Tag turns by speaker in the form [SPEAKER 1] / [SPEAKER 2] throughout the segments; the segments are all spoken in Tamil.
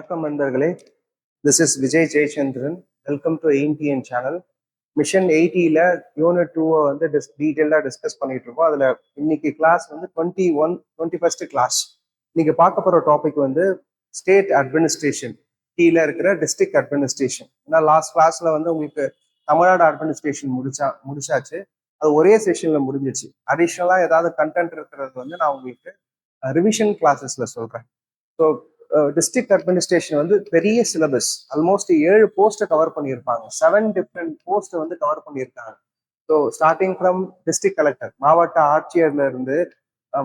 [SPEAKER 1] வணக்கம் நண்பர்களே. This is Vijay Jayachandran. Welcome to AIMTN channel. Mission 80ல யூனிட் 2 வந்து டீட்டெயிலாக டிஸ்கஸ் பண்ணிட்டு இருக்கோம். அதில் இன்னைக்கு கிளாஸ் வந்து 21st கிளாஸ். இன்னைக்கு பார்க்க போகிற டாபிக் வந்து ஸ்டேட் அட்மினிஸ்ட்ரேஷன் கீழே இருக்கிற டிஸ்ட்ரிக்ட் அட்மினிஸ்ட்ரேஷன். ஏன்னா லாஸ்ட் கிளாஸ்ல வந்து உங்களுக்கு தமிழ்நாடு அட்மினிஸ்ட்ரேஷன் முடிச்சாச்சு. அது ஒரே செஷன்ல முடிஞ்சிச்சு. அடிஷ்னலாக ஏதாவது கண்டென்ட் இருக்கிறது வந்து நான் உங்களுக்கு ரிவிஷன் கிளாஸஸ்ல சொல்றேன். ஸோ டிஸ்ட்ரிக்ட் அட்மினிஸ்ட்ரேஷன் வந்து பெரிய சிலபஸ், ஆல்மோஸ்ட் 7 போஸ்ட்டை கவர் பண்ணியிருப்பாங்க. 7 டிஃப்ரெண்ட் போஸ்ட்டை வந்து கவர் பண்ணியிருக்காங்க. So starting from district collector, மாவட்ட ஆட்சியர்ல இருந்து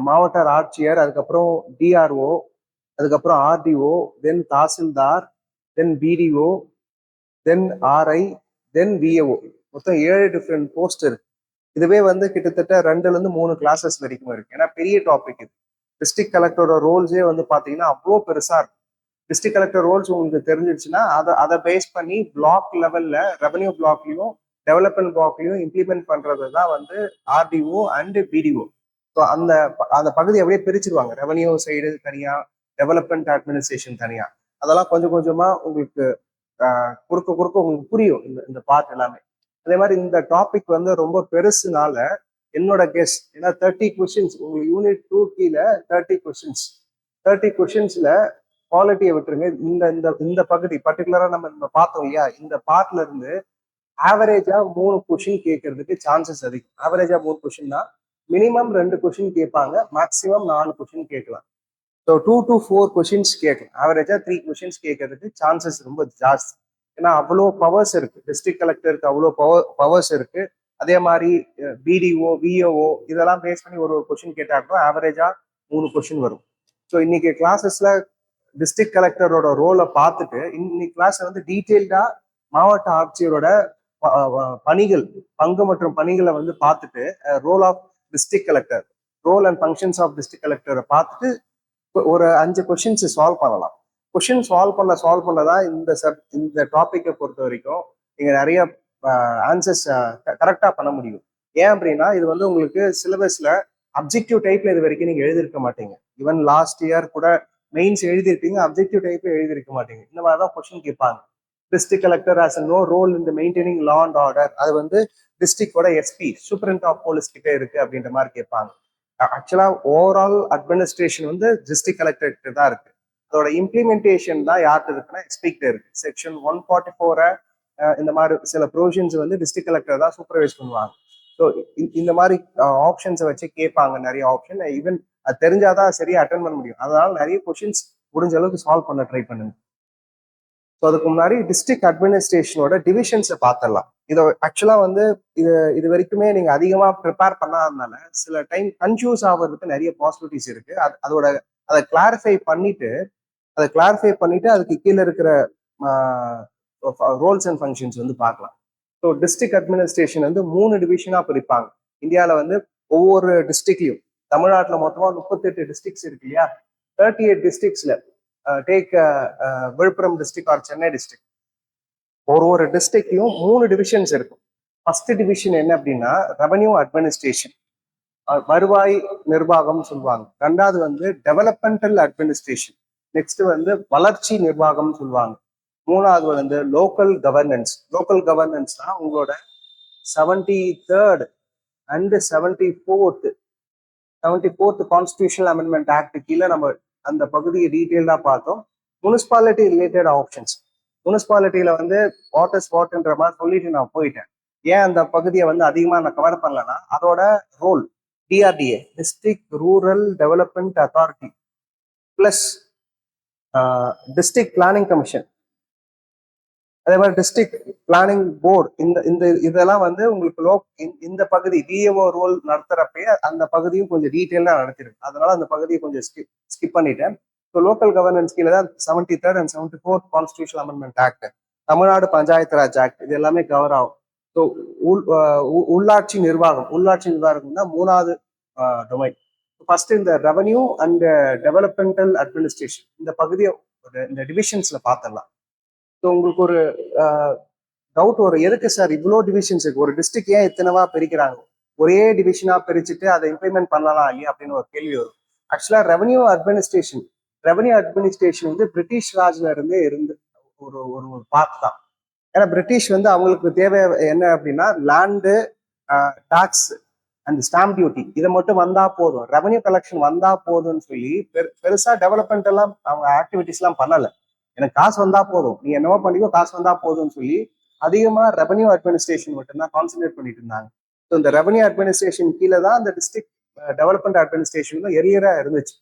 [SPEAKER 1] மாவட்ட ஆட்சியர், அதுக்கப்புறம் டிஆர்ஓ, அதுக்கப்புறம் ஆர்டிஓ, தென் தாசில்தார், தென் பிடிஓ, தென் ஆர்ஐ, தென் விஏஓ. மொத்தம் 7 டிஃப்ரெண்ட் போஸ்ட் இருக்கு. இதுவே வந்து கிட்டத்தட்ட 2 to 3 கிளாஸஸ் வரைக்கும் இருக்கு. ஏன்னா பெரிய டாபிக் இது. டிஸ்ட்ரிக்ட் கலெக்டரோட ரோல்ஸே வந்து பாத்தீங்கன்னா அவ்வளோ பெருசா இருக்கும். டிஸ்ட்ரிக்ட் கலெக்டர் ரோல்ஸ் உங்களுக்கு தெரிஞ்சிடுச்சுன்னா அதை பேஸ் பண்ணி பிளாக் லெவல்ல ரெவன்யூ பிளாக்லயும் டெவலப்மெண்ட் பிளாக்லயும் இம்ப்ளிமெண்ட் பண்றது தான் வந்து ஆர்டிஓ அண்ட் பிடிஓ. ஸோ அந்த அந்த பகுதி அப்படியே பிரிச்சிருவாங்க. ரெவன்யூ சைடு தனியா, டெவலப்மெண்ட் அட்மினிஸ்ட்ரேஷன் தனியா. அதெல்லாம் கொஞ்சம் கொஞ்சமா உங்களுக்கு குறுக்க உங்களுக்கு புரியும் இந்த பார்ட் எல்லாமே. அதே மாதிரி இந்த டாபிக் வந்து ரொம்ப பெருசுனால என்னோட கெஸ், ஏன்னா 30 கொஸ்டின்ஸ் உங்களுக்கு யூனிட் 2 கீழே 30 கொஸ்டின்ஸ். 30 கொஸ்டின்ஸ்ல குவாலிட்டியை விட்டுருங்க. இந்த இந்த இந்த பகுதி பர்டிகுலரா நம்ம பார்த்தோம் இல்லையா, இந்த பார்ட்ல இருந்து ஆவரேஜா 3 கொஸ்டின் கேட்கறதுக்கு சான்சஸ் அதிகம். ஆவரேஜா 3 கொஸ்டின் தான். மினிமம் 2 கொஸ்டின் கேட்பாங்க, மேக்சிமம் 4 கொஸ்டின் கேட்கலாம். ஸோ 2 to 4 கொஸ்டின்ஸ் கேட்கலாம். ஆவரேஜா 3 கொஸ்டின்ஸ் கேட்கறதுக்கு சான்சஸ் ரொம்ப ஜாஸ்தி. ஏன்னா அவ்வளோ பவர்ஸ் இருக்கு, டிஸ்ட்ரிக்ட் கலெக்டருக்கு அவ்வளோ பவர்ஸ் இருக்கு. அதே மாதிரி பிடிஓ, விஓஓ இதெல்லாம் பேஸ் பண்ணி ஒரு கொஸ்டின் கேட்டாலும் ஆவரேஜா 3 கொஸ்டின் வரும். ஸோ இன்னைக்கு கிளாஸஸ்ல டிஸ்ட்ரிக்ட் கலெக்டரோட ரோலை பார்த்துட்டு இன்னைக்கு கிளாஸ் வந்து டீட்டெயில்டா மாவட்ட ஆட்சியரோட பணிகள், பங்கு மற்றும் பணிகளை வந்து பார்த்துட்டு role of district collector, role and functions of district கலெக்டரை பார்த்துட்டு ஒரு 5 கொஸ்டின்ஸ் சால்வ் பண்ணலாம். கொஸ்டின் சால்வ் பண்ணதான் இந்த டாப்பிக்கை பொறுத்த வரைக்கும் நீங்க நிறைய ஆன்சர்ஸ் கரெக்டா பண்ண முடியும். ஏன் அப்படின்னா இது வந்து உங்களுக்கு சிலபஸ்ல அப்ஜெக்டிவ் டைப்ல இது வரைக்கும் நீங்க எழுதிருக்க மாட்டீங்க. ஈவன் லாஸ்ட் இயர் கூட மெயின்ஸ் எழுதிருப்பீங்க, அப்ஜெக்டிவ் டைப்ல எழுதிருக்க மாட்டீங்க. இந்த மாதிரிதான் கொஸ்டின் கேட்பாங்க. District collector has no role in maintaining law and order. அது வந்து டிஸ்ட்ரிக்டோட எஸ்பி, சூப்பரண்ட் ஆஃப் போலீஸ் கிட்ட இருக்கு அப்படின்ற மாதிரி கேட்பாங்க. ஆக்சுவலா ஓவரால் அட்மினிஸ்ட்ரேஷன் வந்து டிஸ்ட்ரிக்ட் கலெக்டர் கிட்ட தான் இருக்கு. அதோட இம்ப்ளிமெண்டேஷன் தான் யார்கிட்ட இருக்குன்னா எஸ்பிகிட்ட இருக்கு. செக்ஷன் 144 இந்த மாதிரி சில ப்ரொவிஷன்ஸ் வந்து டிஸ்ட்ரிக்ட் கலெக்டர் தான் சூப்பர்வைஸ் பண்ணுவாங்க. ஸோ இந்த மாதிரி ஆப்ஷன்ஸை வச்சு கேட்பாங்க, நிறைய ஆப்ஷன். ஈவன் அது தெரிஞ்சாதான் சரியா அட்டன் பண்ண முடியும். அதனால நிறைய கொஸ்டின்ஸ் முடிஞ்ச அளவுக்கு சால்வ் பண்ண ட்ரை பண்ணுங்க. ஸோ அதுக்கு முன்னாடி டிஸ்ட்ரிக்ட் அட்மினிஸ்ட்ரேஷனோட டிவிஷன்ஸை பார்த்துடலாம். இதை ஆக்சுவலா வந்து இது வரைக்குமே நீங்க அதிகமா ப்ரிப்பேர் பண்ணாதனால சில டைம் கன்ஃபியூஸ் ஆகிறதுக்கு நிறைய பாசிபிலிட்டிஸ் இருக்கு. அதை கிளாரிஃபை பண்ணிட்டு அதுக்கு கீழே இருக்கிற ரோல்ஸ் அண்ட் ஃபங்க்ஷன்ஸ் வந்து பார்க்கலாம். ஸோ டிஸ்ட்ரிக்ட் அட்மினிஸ்ட்ரேஷன் வந்து 3 டிவிஷனா பிரிப்பாங்க. இந்தியாவில் வந்து ஒவ்வொரு டிஸ்ட்ரிக்ட்லையும், தமிழ்நாட்டில் மொத்தமா 38 டிஸ்ட்ரிக்ட்ஸ் இருக்கு இல்லையா, 38 டிஸ்ட்ரிக்ட்ஸ்ல take Villupuram district or Chennai district, ஒரு டிஸ்ட்ரிக்ட்லையும் 3 டிவிஷன்ஸ் இருக்கும். ஃபர்ஸ்ட் டிவிஷன் என்ன அப்படின்னா ரெவன்யூ அட்மினிஸ்ட்ரேஷன், வருவாய் நிர்வாகம் சொல்லுவாங்க. 2வது வந்து டெவலப்மெண்டல் அட்மினிஸ்ட்ரேஷன், நெக்ஸ்ட் வந்து வளர்ச்சி நிர்வாகம் சொல்லுவாங்க. 3வது வந்து லோக்கல் கவர்னன்ஸ். லோக்கல் கவர்னன்ஸ்னா உங்களோட 73rd and 74th constitutional amendment act கீழே நம்ம அந்த பகுதியை டீட்டெயில்டா பார்த்தோம். Municipality related options. முனிசிபாலிட்டியில வந்து வாட்ன்ற மாதிரி சொல்லிட்டு நான் போயிட்டேன். ஏன் அந்த பகுதியை வந்து அதிகமா நான் கவர் பண்ணலன்னா அதோட role DRDA, district rural development authority, plus district planning commission, அதே மாதிரி டிஸ்ட்ரிக்ட் பிளானிங் போர்டு. இதெல்லாம் வந்து உங்களுக்கு இந்த பகுதி டிஏஓ ரோல் நடத்துறப்பே அந்த பகுதியும் கொஞ்சம் டீட்டெயிலா நடத்திருக்கு. அதனால அந்த பகுதியை கொஞ்சம் ஸ்கிப் பண்ணிட்டேன். ஸோ லோக்கல் கவர்னன்ஸ் கீழே தான் 73rd and 74th constitutional amendment act, Tamil Nadu panchayat Raj act, இது எல்லாமே கவர் ஆகும். ஸோ உள்ளாட்சி நிர்வாகம் தான் 3வது டொமைன். ஃபர்ஸ்ட் இந்த ரெவன்யூ அண்ட் டெவலப்மெண்டல் அட்மினிஸ்ட்ரேஷன் இந்த பகுதியை இந்த டிவிஷன்ஸ்ல பார்த்துடலாம். ஸோ உங்களுக்கு ஒரு டவுட் வரும், எதுக்கு சார் இவ்வளோ டிவிஷன்ஸ் இருக்கு, ஒரு டிஸ்ட்ரிக்ட் ஏன் இத்தனைவா பிரிக்கிறாங்க, ஒரே டிவிஷனா பிரிச்சுட்டு அதை இம்ப்ளிமெண்ட் பண்ணலாம் இல்லையா அப்படின்னு ஒரு கேள்வி வரும். ஆக்சுவலா ரெவன்யூ அட்மினிஸ்ட்ரேஷன் ரெவன்யூ அட்மினிஸ்ட்ரேஷன் வந்து பிரிட்டிஷ் ராஜ்ல இருந்தே இருந்து ஒரு ஒரு பார்ட் தான். ஏன்னா பிரிட்டிஷ் வந்து அவங்களுக்கு தேவை என்ன அப்படின்னா land, tax and stamp duty இதை மட்டும் வந்தா போதும், ரெவன்யூ கலெக்ஷன் வந்தா போதும்னு சொல்லி பெருசா டெவலப்மெண்ட் எல்லாம் அவங்க ஆக்டிவிட்டிஸ் எல்லாம் பண்ணல. எனக்கு காசு வந்தா போதும், நீ என்னவோ பண்ணிக்கோ, காசு வந்தா போதும்னு சொல்லி அதிகமா ரெவன்யூ அட்மினிஸ்ட்ரேஷன் மட்டும்தான் கான்சென்ட்ரேட் பண்ணிட்டு இருந்தாங்க. ஸோ இந்த ரெவன்யூ அட்மினிஸ்ட்ரேஷன் கீழே தான் இந்த டிஸ்ட்ரிக்ட் டெவலப்மெண்ட் அட்மினிஸ்ட்ரேஷன் எரியரா இருந்துச்சு.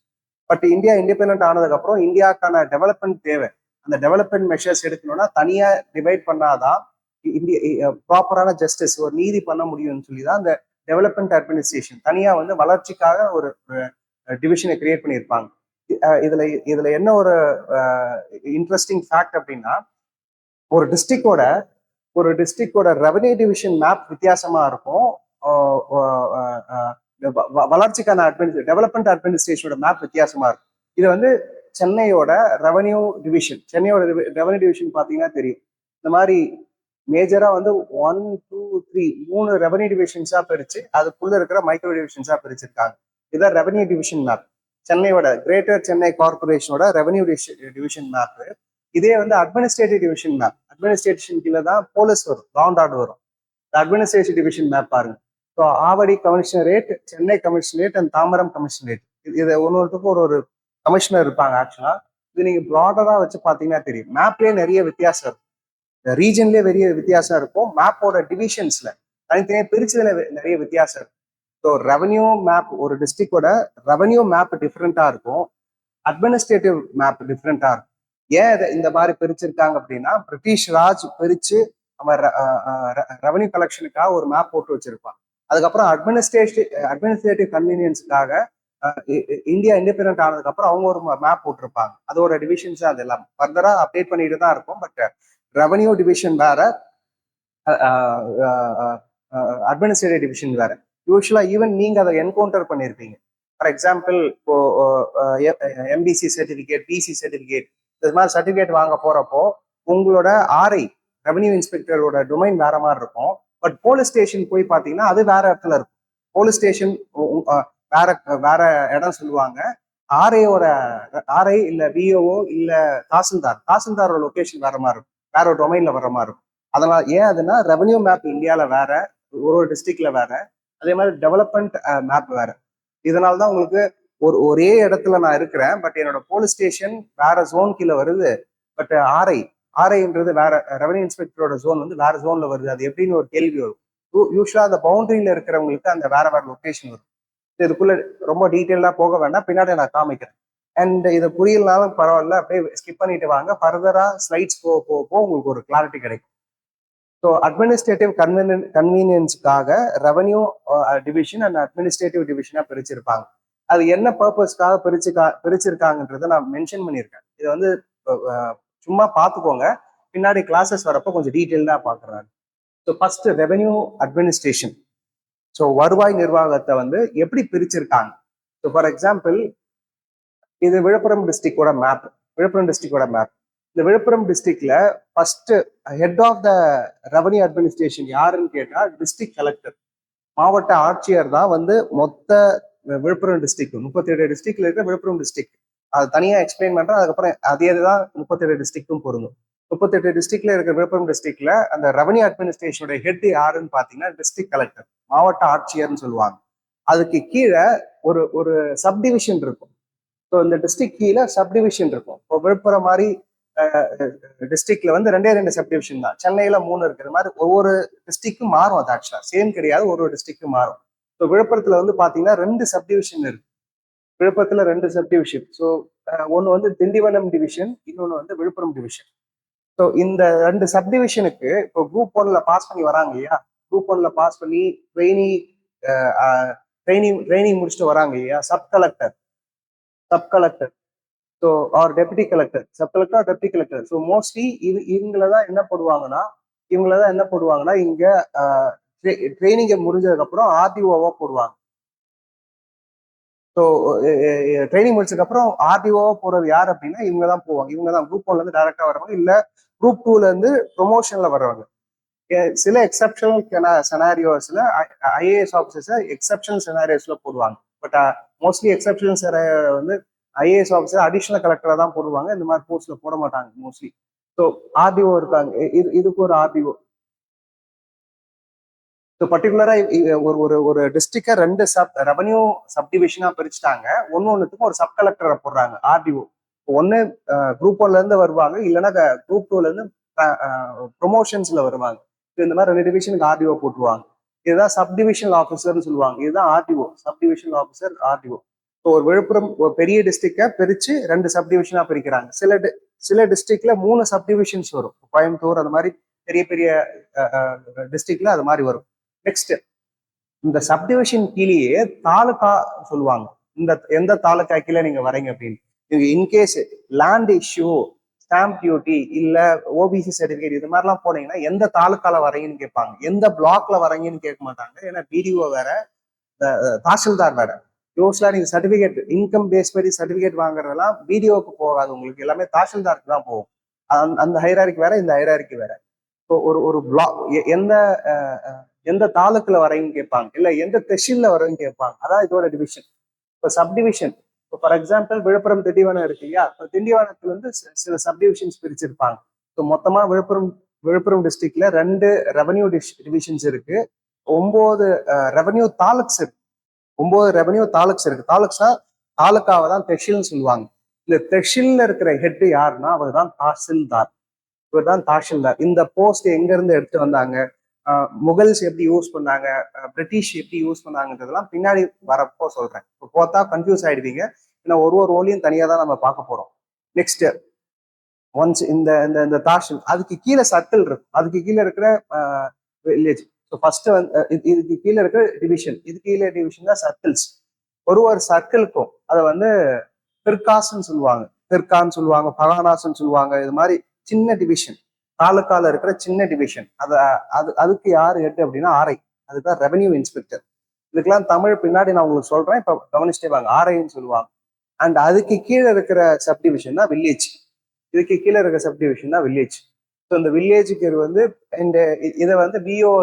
[SPEAKER 1] பட் இந்தியா இண்டிபெண்ட் ஆனதுக்கு அப்புறம் இந்தியாவுக்கான டெவலப்மெண்ட் தேவை, அந்த டெவலப்மெண்ட் மெஷர்ஸ் எடுக்கணும்னா தனியா டிவைட் பண்ணாதான் இந்திய ப்ராப்பரான ஜஸ்டிஸ் ஒரு நீதி பண்ண முடியும்னு சொல்லி தான் அந்த டெவலப்மெண்ட் அட்மினிஸ்ட்ரேஷன் தனியா வந்து வளர்ச்சிக்காக ஒரு டிவிஷனை கிரியேட் பண்ணியிருப்பாங்க. இதுல இதுல என்ன ஒரு இன்ட்ரெஸ்டிங் ஃபேக்ட் அப்படின்னா, ஒரு டிஸ்ட்ரிக்டோட ரெவன்யூ டிவிஷன் மேப் வித்தியாசமா இருக்கும். வளர்ச்சிக்கான டெவலப்மெண்ட் அட்மினிஸ்ட்ரேஷனோட மேப் வித்தியாசமா இருக்கும். இது வந்து சென்னையோட ரெவன்யூ டிவிஷன் பாத்தீங்கன்னா தெரியும். இந்த மாதிரி மேஜரா வந்து 1, 2, 3 3 ரெவன்யூ டிவிஷன்ஸா பிரிச்சு அதுக்குள்ள இருக்கிற மைக்ரோ டிவிஷன்ஸா பிரிச்சிருக்காங்க. இதான் ரெவன்யூ டிவிஷன் மேப். சென்னையோட கிரேட்டர் சென்னை கார்பரேஷனோட ரெவன்யூ டிவிஷன் மேப். இதே வந்து அட்மினிஸ்ட்ரேட்டிவ் டிவிஷன் மேப். அட்மினிஸ்ட்ரேஷன் கீழே தான் போலீஸ் வரும், லாண்ட் வரும். அட்மினிஸ்ட்ரேட்டிவ் டிவிஷன் மேப் பாருங்க. So Avadi commissionerate, Chennai commissionerate and Tambaram commissionerate, இது ஒன்னொருத்துக்கும் ஒரு கமிஷனர் இருப்பாங்க. ஆக்சுவலா இது நீங்க ப்ராடரா வச்சு பாத்தீங்கன்னா தெரியும். மேப்லயே நிறைய வித்தியாசம் இருக்கும், ரீஜன்லயே பெரிய வித்தியாசம் இருக்கும், மேப்போட டிவிஷன்ஸ்ல தனித்தனியா பிரிச்சதுல நிறைய வித்தியாசம் இருக்கும். ஸோ ரெவன்யூ மேப், ஒரு டிஸ்ட்ரிக்டோட ரெவன்யூ மேப் டிஃப்ரெண்டா இருக்கும், அட்மினிஸ்ட்ரேட்டிவ் மேப் டிஃப்ரெண்டா இருக்கும். ஏன் இதை இந்த மாதிரி பிரிச்சிருக்காங்க அப்படின்னா, பிரிட்டிஷ் ராஜ் பிரிச்சு நம்ம ரெவன்யூ கலெக்ஷனுக்காக ஒரு மேப் போட்டு வச்சிருப்பாங்க. அதுக்கப்புறம் அட்மினிஸ்ட்ரேட்டிவ் கன்வீனியன்ஸுக்காக இந்தியா இண்டிபெண்ட் ஆனதுக்கு அப்புறம் அவங்க ஒரு மேப் போட்டிருப்பாங்க. அதோட டிவிஷன்ஸ் அதெல்லாம் ஃபர்தரா அப்டேட் பண்ணிட்டு தான் இருக்கும். பட் ரெவன்யூ டிவிஷன் வேற, அட்மினிஸ்ட்ரேட்டிவ் டிவிஷன் வேற. யூஸ்வலா ஈவன் நீங்க அதை என்கவுண்டர் பண்ணியிருப்பீங்க. ஃபார் எக்ஸாம்பிள் இப்போ எம்பிசி சர்டிபிகேட், பிசி சர்டிபிகேட், இது மாதிரி சர்டிபிகேட் வாங்க போறப்போ உங்களோட ஆர்ஐ ரெவன்யூ இன்ஸ்பெக்டரோட டொமைன் வேற மாதிரி இருக்கும். பட் போலீஸ் ஸ்டேஷன் போய் பார்த்தீங்கன்னா அது வேற இடத்துல இருக்கும். போலீஸ் ஸ்டேஷன் வேற வேற இடம் சொல்லுவாங்க. ஆர்ஐ இல்ல விஓஓ இல்ல தாசில்தாரோட லொகேஷன் வேற மாதிரி இருக்கும், வேற ஒரு டொமைன்ல வர மாதிரி இருக்கும். அதனால ஏன் அதுனா ரெவன்யூ மேப் இந்தியாவில வேற, ஒரு டிஸ்ட்ரிக்ட்ல வேற, அதே மாதிரி டெவலப்மெண்ட் மேப் வேற. இதனால்தான் உங்களுக்கு ஒரே இடத்துல நான் இருக்கிறேன், பட் என்னோட போலீஸ் ஸ்டேஷன் வேற ஜோன் கீழே வருது. பட் ஆர்ஐன்றது வேற, ரெவன்யூ இன்ஸ்பெக்டரோட ஜோன் வந்து வேற ஜோன்ல வருது. அது எப்படின்னு ஒரு கேள்வி வரும். யூஸ்வலா அந்த பவுண்டரியில இருக்கிறவங்களுக்கு அந்த வேற லொகேஷன் வரும். இதுக்குள்ள ரொம்ப டீட்டெயிலா போக வேண்டாம், பின்னாடி நான் காமிக்கிறேன். அண்ட் இது புரியலனாலும் பரவாயில்ல, அப்படியே ஸ்கிப் பண்ணிட்டு வாங்க. ஃபர்தரா ஸ்லைட்ஸ் போக உங்களுக்கு ஒரு கிளாரிட்டி கிடைக்கும். ஸோ அட்மினிஸ்ட்ரேட்டிவ் கன்வீனியன்ஸுக்காக ரெவன்யூ டிவிஷன் அண்ட் அட்மினிஸ்ட்ரேட்டிவ் டிவிஷனா பிரிச்சிருப்பாங்க. அது என்ன பர்பஸ்க்காக பிரிச்சிருக்காங்கன்றத நான் மென்ஷன் பண்ணியிருக்கேன். இதை வந்து சும்மா பார்த்துக்கோங்க, பின்னாடி கிளாஸஸ் வரப்போ கொஞ்சம் டீட்டெயில்டா பார்க்குறாங்க. So first revenue administration. So வருவாய் நிர்வாகத்தை வந்து எப்படி பிரிச்சிருக்காங்க. ஸோ ஃபார் எக்ஸாம்பிள் இது விழுப்புரம் டிஸ்ட்ரிக்டோட மேப். இந்த விழுப்புரம் டிஸ்ட்ரிக்ட்ல first head of the revenue administration யாருன்னு கேட்டா டிஸ்ட்ரிக்ட் கலெக்டர், மாவட்ட ஆட்சியர் தான் வந்து மொத்த விழுப்புரம் டிஸ்ட்ரிக்ட். 37 டிஸ்ட்ரிக்ட்ல இருக்க விழுப்புரம் டிஸ்ட்ரிக்ட் அது தனியா எக்ஸ்பிளைன் பண்றேன். அதுக்கப்புறம் அதே தான் 37 டிஸ்ட்ரிக்டும் பொருந்தும். 38 டிஸ்ட்ரிக்ட்ல இருக்கிற விழுப்புரம் டிஸ்ட்ரிக்ட்ல அந்த ரெவன்யூ அட்மினிஸ்ட்ரேஷனோட ஹெட் யாருன்னு பாத்தீங்கன்னா டிஸ்ட்ரிக்ட் கலெக்டர், மாவட்ட ஆட்சியர்னு சொல்லுவாங்க. அதுக்கு கீழே ஒரு சப்டிவிஷன் இருக்கும். ஸோ இந்த டிஸ்ட்ரிக்ட் கீழே சப்டிவிஷன் இருக்கும். இப்போ விழுப்புரம் மாதிரி டிஸ்ட்ரிக்ட்ல வந்து 2 சப்டிவிஷன் தான், சென்னையில 3 இருக்கிற மாதிரி ஒவ்வொரு டிஸ்ட்ரிக்டும் மாறும். அது ஆக்சுவலா சேம் கிடையாது, ஒரு டிஸ்ட்ரிக்டும் மாறும். ஸோ விழுப்புரத்துல வந்து பாத்தீங்கன்னா 2 சப்டிவிஷன் இருக்கு. விழுப்புரத்துல 2 சப்டிவிஷன். ஸோ ஒன்னு வந்து திண்டிவனம் டிவிஷன், இன்னொன்னு வந்து விழுப்புரம் டிவிஷன். ஸோ இந்த 2 சப்டிவிஷனுக்கு இப்போ குரூப் 1ல பாஸ் பண்ணி வராங்க இல்லையா, குரூப் 1ல பாஸ் பண்ணி ட்ரைனிங் முடிச்சுட்டு வராங்க இல்லையா, sub collector, so or deputy collector, sub collector or deputy collector. So mostly இவங்களதான் என்ன போடுவாங்கன்னா இங்க ட்ரைனிங்கை முடிஞ்சதுக்கு அப்புறம் ஆர்டிஓவா போடுவாங்க. ஸோ ட்ரைனிங் முடிச்சதுக்கு அப்புறம் ஆர்டிஓவா போறது யார் அப்படின்னா இவங்க தான் போவாங்க. இவங்க தான் குரூப் 1ல இருந்து டைரக்டா வரவங்க, இல்ல குரூப் 2ல இருந்து ப்ரொமோஷன்ல வர்றவங்க. சில எக்ஸப்ஷனல் செனாரியோஸ்ல ஐஏஎஸ் ஆஃபீஸர்ஸ் எக்ஸப்ஷனல் செனாரியோஸ்ல போடுவாங்க. பட் மோஸ்ட்லி எக்ஸப்ஷனல் வந்து ஐஏஎஸ் ஆஃபீஸர் அடிஷனல் கலெக்டரா தான் போடுவாங்க, இந்த மாதிரி போஸ்ட்ல போட மாட்டாங்க மோஸ்ட்லி. ஸோ ஆர்டிஓ இருக்காங்க, இதுக்கு ஒரு ஆர்டிஓ. ஸோ பர்டிகுலரா ஒரு ஒரு ஒரு டிஸ்ட்ரிக்டை 2 ரெவன்யூ சப்டிவிஷனா பிரிச்சுட்டாங்க. ஒன்னொன்னுத்துக்கும் ஒரு சப் கலெக்டரை போடுறாங்க ஆர்டிஓ. ஒன்னு குரூப் 1ல இருந்து வருவாங்க, இல்லைன்னா குரூப் 2ல இருந்து ப்ரொமோஷன்ஸ்ல வருவாங்க. இந்த மாதிரி 2 டிவிஷனுக்கு ஆர்டிஓ போட்டுருவாங்க. இதுதான் சப்டிவிஷனல் ஆஃபீஸர்னு சொல்லுவாங்க. இதுதான் RTO, subdivisional officer RTO. So ஒரு விழுப்புரம் ஒரு பெரிய டிஸ்ட்ரிக்டை பிரிச்சு 2 சப்டிவிஷனா பிரிக்கிறாங்க. சில டிஸ்ட்ரிக்ட்ல 3 சப்டிவிஷன்ஸ் வரும். கோயம்புத்தூர் அது மாதிரி பெரிய பெரிய டிஸ்ட்ரிக்ட்ல அது மாதிரி வரும். நெக்ஸ்ட், இந்த சப்டிவிஷன் கீழேயே தாலுகா சொல்லுவாங்க. இந்த எந்த தாலுகா கீழே நீங்க வரீங்க அப்படின்னு. நீங்க in case land issue, stamp duty, இல்ல ஓபிசி சர்டிபிகேட் இது மாதிரிலாம் போனீங்கன்னா எந்த தாலுக்கால வரீங்கன்னு கேட்பாங்க. எந்த பிளாக்ல வரீங்கன்னு கேட்க மாட்டாங்க. ஏன்னா பிடிஓ வேற, தாசில்தார் வேற. யூஸ்வலா நீங்க சர்டிபிகேட், இன்கம் பேஸ் படி சர்டிபிகேட் வாங்குறதெல்லாம் பிடிஓக்கு போகாது, உங்களுக்கு எல்லாமே தாசில்தாருக்கு தான் போகும். அந்த ஹைராரிக்கு வேற, இந்த ஹைராரிக்கு வேற. ஒரு ஒரு பிளாக் எந்த எந்த தாலுக்குல வரீங்கன்னு கேட்பாங்க, இல்ல எந்த தெஷில்ல வரீங்கன்னு கேட்பாங்க. அதான் இதோட டிவிஷன். இப்போ சப்டிவிஷன், இப்போ ஃபார் எக்ஸாம்பிள் விழுப்புரம் திண்டிவனம் இருக்கு இல்லையா, இப்போ திண்டிவனத்துல இருந்து சில சப்டிவிஷன்ஸ் பிரிச்சிருப்பாங்க. ஸோ மொத்தமா விழுப்புரம் டிஸ்ட்ரிக்ட்ல 2 ரெவன்யூ டிவிஷன்ஸ் இருக்கு, 9 ரெவன்யூ தாலுக்ஸ் இருக்கு. 9 ரெவன்யூ தாலுக்ஸ் இருக்கு. தாலுக்ஸ்னா தாலுக்காவை தான் தெஷில்னு சொல்லுவாங்க. இந்த தெஷில்ல இருக்கிற ஹெட் யாருன்னா அவர் தான் தாசில்தார். இவர் தான் தாசில்தார். இந்த போஸ்ட் எங்க இருந்து எடுத்து வந்தாங்க, முகல்ஸ் எப்படி யூஸ் பண்ணாங்க, பிரிட்டிஷ் எப்படி யூஸ் பண்ணாங்கன்றதெல்லாம் பின்னாடி வரப்போ சொல்றேன். இப்போ பார்த்தா கன்ஃபியூஸ் ஆயிடுவீங்க. ஏன்னா ஒரு ரோலையும் தனியா தான் நம்ம பார்க்க போறோம். நெக்ஸ்ட், ஒன்ஸ் இந்த இந்த தாசில், அதுக்கு கீழே சர்க்கிள் இருக்கும், அதுக்கு கீழே இருக்கிற வில்லேஜ். ஸோ ஃபர்ஸ்ட் வந்து இதுக்கு கீழே இருக்கிற டிவிஷன், இது கீழே டிவிஷன் தான் சர்க்கிள்ஸ். ஒரு சர்க்கிளுக்கும் அதை வந்து பிற்காசுன்னு சொல்லுவாங்க, பிற்கான்னு சொல்லுவாங்க, பகானாசுன்னு சொல்லுவாங்க. இது மாதிரி சின்ன டிவிஷன், தாலுக்கால இருக்கிற சின்ன டிவிஷன். அதுக்கு யாரு ஹெட் அப்படின்னா ஆர்ஐ, அதுதான் ரெவன்யூ இன்ஸ்பெக்டர். இதுக்கெல்லாம் தமிழ் பின்னாடி நான் உங்களுக்கு சொல்றேன், இப்ப கவனிச்சிட்டே வாங்க. ஆர்ஐன்னு சொல்லுவாங்க. அண்ட் அதுக்கு கீழே இருக்கிற சப்டிவிஷன் தான் வில்லேஜ். இதுக்கு கீழே இருக்கிற சப்டிவிஷன் தான் வில்லேஜ். ஸோ இந்த வில்லேஜுக்கு வந்து இந்த இதை வந்து பிஓ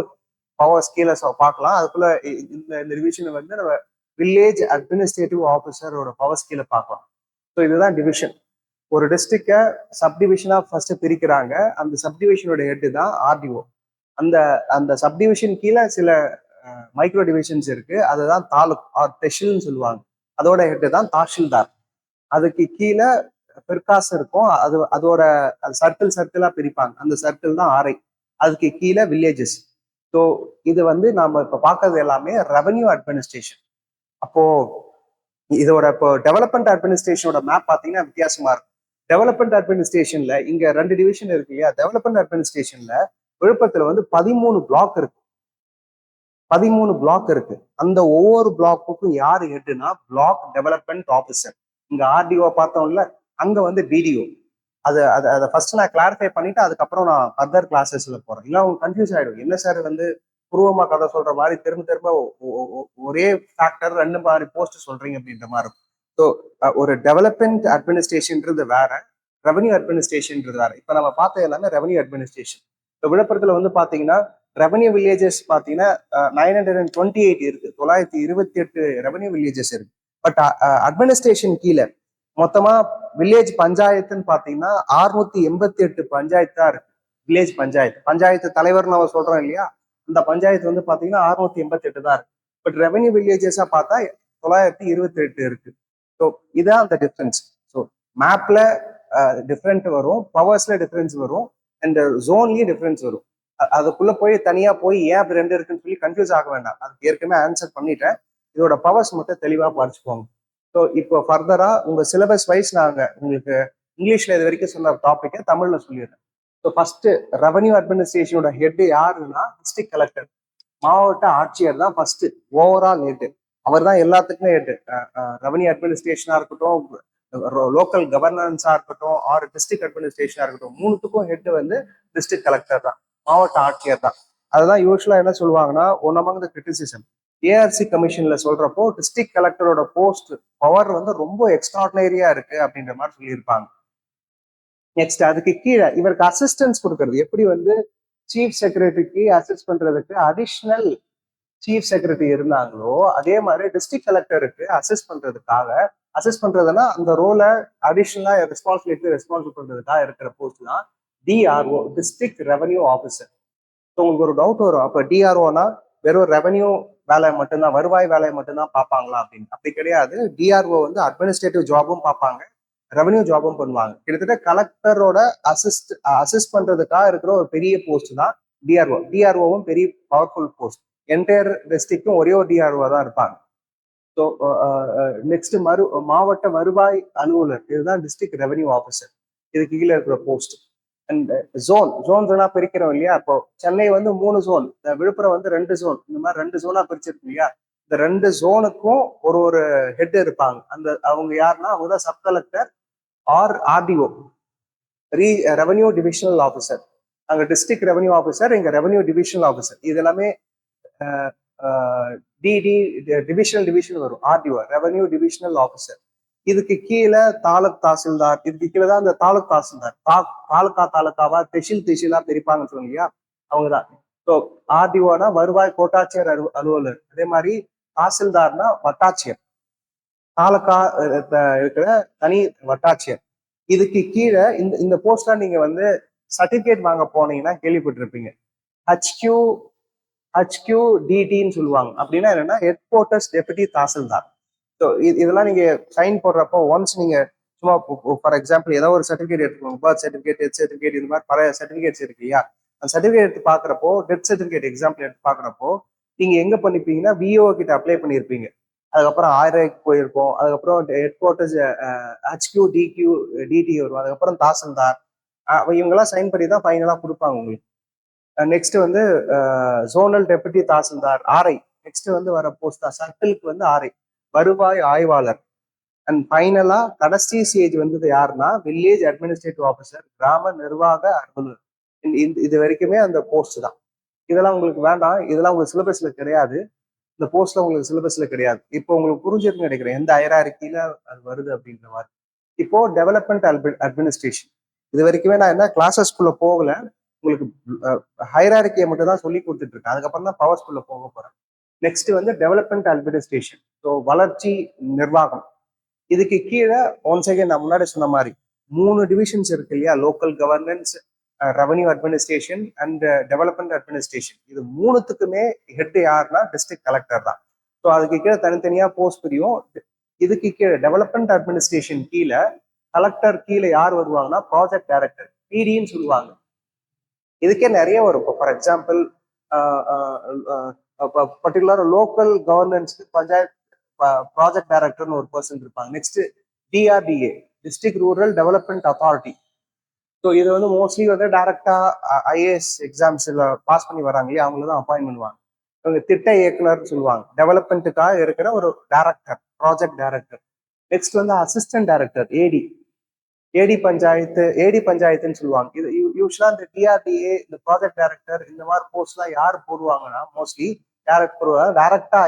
[SPEAKER 1] பவர்ஸ் கீழே பார்க்கலாம். அதுக்குள்ள இந்த டிவிஷனை வந்து நம்ம வில்லேஜ் அட்மினிஸ்ட்ரேட்டிவ் ஆஃபீஸரோட பவர்ஸ் கீழே பார்க்கலாம். ஸோ இதுதான் டிவிஷன். ஒரு டிஸ்ட்ரிக்டை சப்டிவிஷனா ஃபர்ஸ்ட் பிரிக்கிறாங்க. அந்த சப்டிவிஷனோட ஹெட் தான் ஆர்டிஓ. அந்த அந்த சப்டிவிஷன் கீழே சில மைக்ரோ டிவிஷன்ஸ் இருக்கு, அதுதான் தாலுக் ஆர் தெஷில்னு சொல்லுவாங்க. அதோட ஹெட் தான் தாசில்தார். அதுக்கு கீழே பிற்காசு இருக்கும், அதோட சர்க்கிளா பிரிப்பாங்க. அந்த சர்க்கிள் தான் ஆர்ஐ. அதுக்கு கீழே வில்லேஜஸ். ஸோ இது வந்து நாம இப்ப பார்க்கறது எல்லாமே ரெவன்யூ அட்மினிஸ்ட்ரேஷன். அப்போ இதோட இப்போ டெவலப்மெண்ட் அட்மினிஸ்ட்ரேஷனோட மேப் பார்த்தீங்கன்னா வித்தியாசமா இருக்கும். டெவலப்மெண்ட் அட்மினிஸ்ட்ரேஷன்ல இங்க 2 டிவிஷன் இருக்கு இல்லையா, டெவலப்மெண்ட் அட்மினிஸ்ட்ரேஷன்ல விழுப்புரத்துல வந்து 13 பிளாக் இருக்கு. 13 பிளாக் இருக்கு. அந்த ஒவ்வொரு பிளாக்குக்கும் யாரு ஹெட்னா பிளாக் டெவலப்மெண்ட் ஆஃபீஸர். இங்க ஆர்டிஓ பார்த்தோம்ல, அங்க வந்து பிடிஓ. அதை ஃபர்ஸ்ட் நான் கிளாரிஃபை பண்ணிட்டு அதுக்கப்புறம் நான் ஃபர்தர் கிளாஸஸ்ல போறேன். இல்லை அவங்க கன்ஃபியூஸ் ஆயிடும், என்ன சார் வந்து பூர்வமா கதை சொல்ற மாதிரி திரும்ப திரும்ப ஒரே ஃபேக்டர் 2 மாதிரி போஸ்ட் சொல்றீங்க அப்படின்ற மாதிரி இருக்கும். ஸோ ஒரு டெவலப்மெண்ட் அட்மினிஸ்ட்ரேஷன்ன்றது வேற, ரெவன்யூ அட்மினிஸ்ட்ரேஷன்ன்றது வேற. இப்போ நம்ம பார்த்த எல்லாமே ரெவன்யூ அட்மினிஸ்ட்ரேஷன். இப்போ விழுப்புரத்துல வந்து பாத்தீங்கன்னா ரெவன்யூ வில்லேஜஸ் பாத்தீங்கன்னா 928 இருக்கு, 928 ரெவன்யூ வில்லேஜஸ் இருக்கு. பட் அட்மினிஸ்ட்ரேஷன் கீழே மொத்தமா வில்லேஜ் பஞ்சாயத்துன்னு பாத்தீங்கன்னா 688 பஞ்சாயத்து தான் இருக்கு. வில்லேஜ் பஞ்சாயத்து தலைவர் நம்ம சொல்றோம் இல்லையா, அந்த பஞ்சாயத்து வந்து பாத்தீங்கன்னா 688 தான் இருக்கு. பட் ரெவன்யூ வில்லேஜஸா பார்த்தா 928 இருக்கு. ஸோ இதான் அந்த டிஃபரன்ஸ். ஸோ மேப்ல டிஃப்ரெண்ட் வரும், பவர்ஸ்ல டிஃபரன்ஸ் வரும், அண்ட் ஜோன்லயும் டிஃபரன்ஸ் வரும். அதுக்குள்ள போய் தனியா போய் ஏன் அப்படி 2 இருக்குன்னு சொல்லி கன்ஃபியூஸ் ஆக வேண்டாம். அதுக்கு ஏற்கனவே ஆன்சர் பண்ணிட்டேன். இதோட பவர்ஸ் மட்டும் தெளிவா படிச்சுக்கோங்க. ஸோ இப்போ ஃபர்தரா உங்க சிலபஸ் வைஸ் நாங்க உங்களுக்கு இங்கிலீஷ்ல இது வரைக்கும் சொன்ன டாபிக்கை தமிழ்ல சொல்லிடுறேன். ஸோ ஃபர்ஸ்ட் ரெவன்யூ அட்மினிஸ்ட்ரேஷனோட ஹெட் யாருன்னா டிஸ்ட்ரிக்ட் கலெக்டர், மாவட்ட ஆட்சியர் தான் ஃபர்ஸ்ட் ஓவரால் ஹெட். அவர் தான் எல்லாத்துக்குமே ஹெட். ரெவன்யூ அட்மினிஸ்ட்ரேஷனா இருக்கட்டும், லோக்கல் கவர்னன்ஸா இருக்கட்டும், ஆர் டிஸ்ட்ரிக்ட் அட்மினிஸ்ட்ரேஷனா இருக்கட்டும், மூணுத்துக்கும் ஹெட் வந்து டிஸ்ட்ரிக்ட் கலெக்டர் தான், மாவட்ட ஆட்சியர் தான். அதுதான் யூஸ்வலா என்ன சொல்லுவாங்கன்னா, one among the criticism ARC கமிஷன்ல சொல்றப்போ டிஸ்ட்ரிக்ட் கலெக்டரோட போஸ்ட் பவர் வந்து ரொம்ப எக்ஸ்ட்ராடினரியா இருக்கு அப்படின்ற மாதிரி சொல்லியிருப்பாங்க. நெக்ஸ்ட் அதுக்கு கீழே இவருக்கு அசிஸ்டன்ஸ் கொடுக்கறது, எப்படி வந்து சீஃப் செக்ரட்டரிக்கு அசிஸ்ட் பண்றதுக்கு அடிஷ்னல் சீஃப் செக்ரட்டரி இருந்தாங்களோ அதே மாதிரி டிஸ்ட்ரிக்ட் கலெக்டருக்கு அசஸ் பண்றதுன்னா அந்த ரோலை அடிஷனலா ரெஸ்பான்சிபிள் பண்றதுக்காக இருக்கிற போஸ்ட் தான் டிஆர்ஓ, டிஸ்ட்ரிக்ட் ரெவன்யூ ஆஃபீஸர். உங்களுக்கு ஒரு டவுட் வரும், அப்ப டிஆர்ஓனா வெறும் ரெவன்யூ வேலை மட்டும்தான், வருவாய் வேலையை மட்டும்தான் பார்ப்பாங்களா அப்படின்னு. அப்படி கிடையாது. டிஆர்ஓ வந்து அட்மினிஸ்ட்ரேட்டிவ் ஜாபும் பார்ப்பாங்க, ரெவன்யூ ஜாபும் பண்ணுவாங்க. கிட்டத்தட்ட கலெக்டரோட அசிஸ்ட் பண்றதுக்காக இருக்கிற ஒரு பெரிய போஸ்ட் தான் டிஆர்ஓ. டிஆர்ஓவும் பெரிய பவர்ஃபுல் போஸ்ட். என்டையர் டிஸ்ட்ரிக்டும் ஒரே ஒரு டிஆர்ஓ தான் இருப்பாங்க. ஸோ நெக்ஸ்ட் மாவட்ட வருவாய் அலுவலர், இதுதான் டிஸ்ட்ரிக்ட் ரெவன்யூ ஆஃபீஸர். இதுக்கு கீழே இருக்கிற போஸ்ட். அண்ட் ஜோன்ஸ்னா பிரிக்கிறோம் இல்லையா? இப்போ சென்னை வந்து 3 ஜோன், விழுப்புரம் வந்து 2 ஜோன், இந்த மாதிரி 2 ஜோனா பிரிச்சிருக்கு இல்லையா? இந்த 2 ஜோனுக்கும் ஒரு ஒரு ஹெட் இருப்பாங்க. அவங்க யாருன்னா அவங்க தான் sub collector or RDO, revenue divisional officer. அங்க டிஸ்ட்ரிக்ட் ரெவன்யூ ஆஃபீஸர், இங்க ரெவன்யூ டிவிஷனல் ஆஃபீஸர். இது எல்லாமே டிவிஷன் வரும். RDO, revenue divisional officer. இதுக்கு கீழே தாசில்தார், இதுக்கு கீழே தான் இந்த தாலுக்காவா தெஷிலா பிரிப்பாங்கன்னு சொன்னீங்க, அவங்கதான். ஸோ ஆர்டிஓனா வருவாய் கோட்டாட்சியர் அலுவலர். அதே மாதிரி தாசில்தார்னா வட்டாட்சியர், தாலுக்கா இருக்கிற தனி வட்டாட்சியர். இதுக்கு கீழே இந்த போஸ்ட்லாம் நீங்க வந்து சர்டிபிகேட் வாங்க போனீங்கன்னா கேள்விப்பட்டிருப்பீங்க. HQDTன்னு சொல்லுவாங்க. அப்படின்னா என்னன்னா head quarters deputy tahsildar. So இதெல்லாம் நீங்க சைன் போடுறப்போ ஒன்ஸ் நீங்க சும்மா ஃபார் எக்ஸாம்பிள் ஏதோ ஒரு சர்டிஃபிகேட் எடுத்துக்கோங்க, பர்த் சர்டிஃபிகேட், டெத் சர்டிஃபிகேட், இந்த மாதிரி பழைய சர்டிஃபிகேட்ஸ் இருக்கு இல்லையா? அந்த சர்டிஃபிகேட் எடுத்து பாக்குறப்போ, டெத் சர்டிஃபிகேட் எக்ஸாம்பிள் எடுத்து பாக்குறப்போ நீங்க எங்க பண்ணிப்பீங்கன்னா விஓ கிட்ட அப்ளை பண்ணியிருப்பீங்க. அதுக்கப்புறம் 1000 போயிருப்போம். அதுக்கப்புறம் ஹெட் குவார்ட்டர்ஸ் HQDT வரும். அதுக்கப்புறம் தாசில்தார், இவங்கெல்லாம் சைன் பண்ணி தான் ஃபைனலா கொடுப்பாங்க உங்களுக்கு. நெக்ஸ்ட் வந்து zonal deputy tahsildar, RI. Next வந்து வர போஸ்ட் தான் சர்க்கிளுக்கு வந்து ஆர்ஐ, வருவாய் ஆய்வாளர். அண்ட் ஃபைனலா கடைசி ஸ்டேஜ் வந்தது யாருன்னா வில்லேஜ் அட்மினிஸ்ட்ரேட்டிவ் ஆஃபீஸர், கிராம நிர்வாக அலுவலர். இது வரைக்குமே அந்த போஸ்ட் தான். இதெல்லாம் உங்களுக்கு வேண்டாம், இதெல்லாம் உங்களுக்கு சிலபஸ்ல கிடையாது. இந்த போஸ்ட்ல உங்களுக்கு சிலபஸ்ல கிடையாது. இப்போ உங்களுக்கு புரிஞ்சிருக்குன்னு நினைக்கிறேன் எந்த ஹைரார்க்கியில அது வருது அப்படின்ற மாதிரி. இப்போ டெவலப்மெண்ட் அட்மினிஸ்ட்ரேஷன், இது வரைக்குமே நான் என்ன கிளாஸஸ்குள்ள போகல, உங்களுக்கு ஹைரார்க்கியை மட்டும் தான் சொல்லி கொடுத்துட்டு இருக்கேன். அதுக்கப்புறம் தான் பவர்ஸ்குள்ள போக போறேன். நெக்ஸ்ட் வந்து டெவலப்மெண்ட் அட்மினிஸ்ட்ரேஷன், ஸோ வளர்ச்சி நிர்வாகம். இதுக்கு கீழே ஒன்ஸ் அகைன் நான் முன்னாடி சொன்ன மாதிரி 3 டிவிஷன்ஸ் இருக்கு இல்லையா? Local governance, revenue administration and development administration. இது மூணுத்துக்குமே ஹெட் யாருன்னா டிஸ்ட்ரிக்ட் கலெக்டர் தான். ஸோ அதுக்கு கீழே தனித்தனியா போஸ்ட் பிரியும். இதுக்கு கீழே டெவலப்மெண்ட் அட்மினிஸ்ட்ரேஷன் கீழே கலெக்டர் கீழே யார் வருவாங்கன்னா ப்ராஜெக்ட் டைரக்டர், பிடின்னு சொல்லுவாங்க. இதுக்கே நிறைய வரும். இப்போ ஃபார் எக்ஸாம்பிள் பர்டிகுலர் லோக்கல் கவர்னன்ஸ்க்கு பஞ்சாயத்து ப்ராஜெக்ட் டைரக்டர்னு ஒரு பர்சன் இருப்பாங்க. Next DRDA, district rural development authority. So இது வந்து மோஸ்ட்லி வந்து டைரக்டா ஐஏஎஸ் எக்ஸாம்ஸ்ல பாஸ் பண்ணி வராங்க இல்லையா, அவங்கள தான் அப்பாயின் பண்ணுவாங்க. இவங்க திட்ட இயக்குனர் சொல்லுவாங்க. டெவலப்மெண்ட்டுக்காக இருக்கிற ஒரு டைரக்டர், ப்ராஜெக்ட் டைரக்டர். நெக்ஸ்ட் வந்து அசிஸ்டன்ட் டைரக்டர், ஏடி பஞ்சாயத்துன்னு சொல்லுவாங்க. இது யூஸ்வலா இந்த டிஆர்டிஏ, இந்த ப்ராஜெக்ட் டைரக்டர், இந்த மாதிரி போஸ்ட்லாம் யார் போடுவாங்கன்னா மோஸ்ட்லி டைரக்டா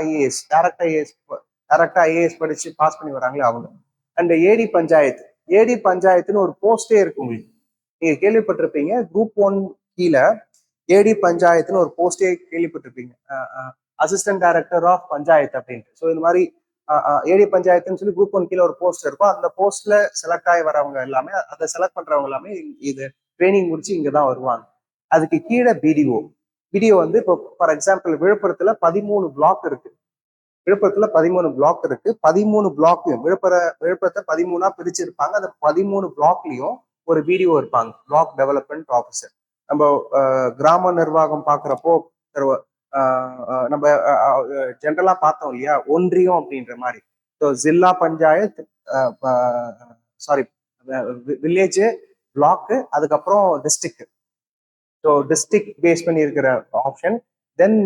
[SPEAKER 1] ஐஏஎஸ் படிச்சு பாஸ் பண்ணி வராங்களே அவங்க. அண்ட் ஏடி பஞ்சாயத்துன்னு ஒரு போஸ்டே இருக்கு உங்களுக்கு. நீங்க கேள்விப்பட்டிருப்பீங்க, குரூப் 1 கீழே ஏடி பஞ்சாயத்துன்னு ஒரு போஸ்டே கேள்விப்பட்டிருப்பீங்க, அசிஸ்டன்ட் டைரக்டர் ஆஃப் பஞ்சாயத்து அப்படின்ட்டு. ஸோ இந்த மாதிரி ஏடி பஞ்சாயத்துன்னு சொல்லி குரூப் 1 கீழே ஒரு போஸ்ட் இருக்கும். அந்த போஸ்ட்ல செலக்ட் ஆகி வரவங்க எல்லாமே, அதை செலக்ட் பண்றவங்க எல்லாமே இது ட்ரைனிங் முடிச்சு இங்கதான் வருவாங்க. அதுக்கு கீழே பிடிஓ வந்து இப்போ ஃபார் எக்ஸாம்பிள் விழுப்புரத்துல 13 பிளாக் இருக்கு. 13 பிளாக்லயும் விழுப்புரத்தை 13 பிரிச்சிருப்பாங்க. அந்த 13 பிளாக்லயும் ஒரு பிடிஓ இருப்பாங்க, பிளாக் டெவலப்மெண்ட் ஆஃபீஸர். நம்ம கிராம நிர்வாகம் பாக்குறப்போ நம்ம ஜென்ரலா பார்த்தோம் இல்லையா, ஒன்றியம் அப்படின்ற மாதிரி. ஸோ ஜில்லா பஞ்சாயத், சாரி வில்லேஜ், பிளாக், அதுக்கப்புறம் டிஸ்ட்ரிக்ட். ஸோ டிஸ்ட்ரிக்ட் பேஸ் பண்ணி இருக்கிற ஆப்ஷன், தென்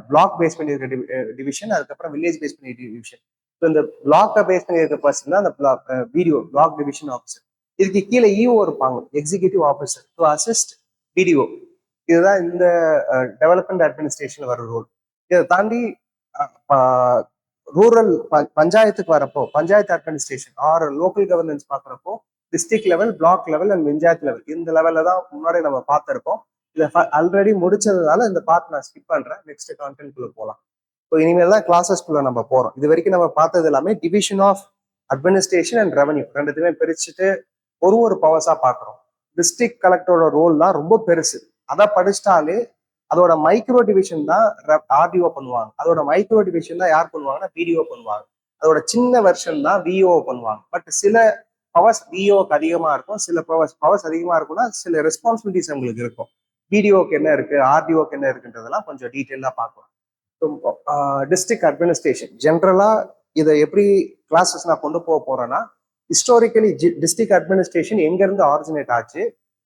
[SPEAKER 1] பிளாக் பேஸ் பண்ணி இருக்கிற டிவிஷன், அதுக்கப்புறம் வில்லேஜ் பேஸ் பண்ணி டிவிஷன். ஸோ இந்த பிளாக்கை பேஸ் பண்ணி இருக்கிற பர்சன் தான் அந்த பிளாக் டிவிஷன் ஆஃபீஸர். இதுக்கு கீழே இஓ இருப்பாங்க, executive officer, to assist BDO. இதுதான் இந்த டெவலப்மெண்ட் அட்மினிஸ்ட்ரேஷன்ல வர ரோல். இதை தாண்டி ரூரல் பஞ்சாயத்துக்கு வரப்போ panchayat administration or local governance பாக்குறப்போ district level, block level and panchayat level, இந்த லெவல்ல தான் முன்னாடி நம்ம பார்த்திருக்கோம். இதை ஆல்ரெடி முடிச்சதுனால இந்த பார்ட் நான் ஸ்கிப் பண்றேன். நெக்ஸ்ட் கான்டென்ட் குள்ள போகலாம். ஸோ இனிமேல் தான் கிளாஸஸ்குள்ள நம்ம போறோம். இது வரைக்கும் நம்ம பார்த்தது எல்லாமே division of administration and revenue ரெண்டுத்தையுமே பிரிச்சுட்டு ஒரு பவர்ஸா பார்க்குறோம். டிஸ்ட்ரிக்ட் கலெக்டரோட ரோல் தான் ரொம்ப பெருசு. அதை படிச்சிட்டாலே அதோட மைக்ரோ டிவிஷன் தான் ஆர்டிஓ பண்ணுவாங்க. அதோட மைக்ரோ டிவிஷன் தான் யார் பண்ணுவாங்கன்னா பிடிஓ பண்ணுவாங்க. அதோட சின்ன வெர்ஷன் தான் விஓ பண்ணுவாங்க. பட் சில பவர்ஸ் விஓக்கு அதிகமா இருக்கும், சில பவர்ஸ் அதிகமா இருக்கும்னா சில ரெஸ்பான்சிபிலிட்டிஸ் உங்களுக்கு இருக்கும். பிடிஓக்கு என்ன இருக்கு, ஆர்டிஓக்கு என்ன இருக்குன்றதெல்லாம் கொஞ்சம் டீட்டெயிலாக பார்க்கலாம். டிஸ்ட்ரிக்ட் அட்மினிஸ்ட்ரேஷன் ஜென்ரலா இதை எப்படி கிளாஸஸ் நான் கொண்டு போக போறேன்னா, ஹிஸ்டாரிக்கலி டிஸ்ட்ரிக்ட் அட்மினிஸ்ட்ரேஷன் எங்க இருந்து ஆரிஜினேட் ஆச்சு,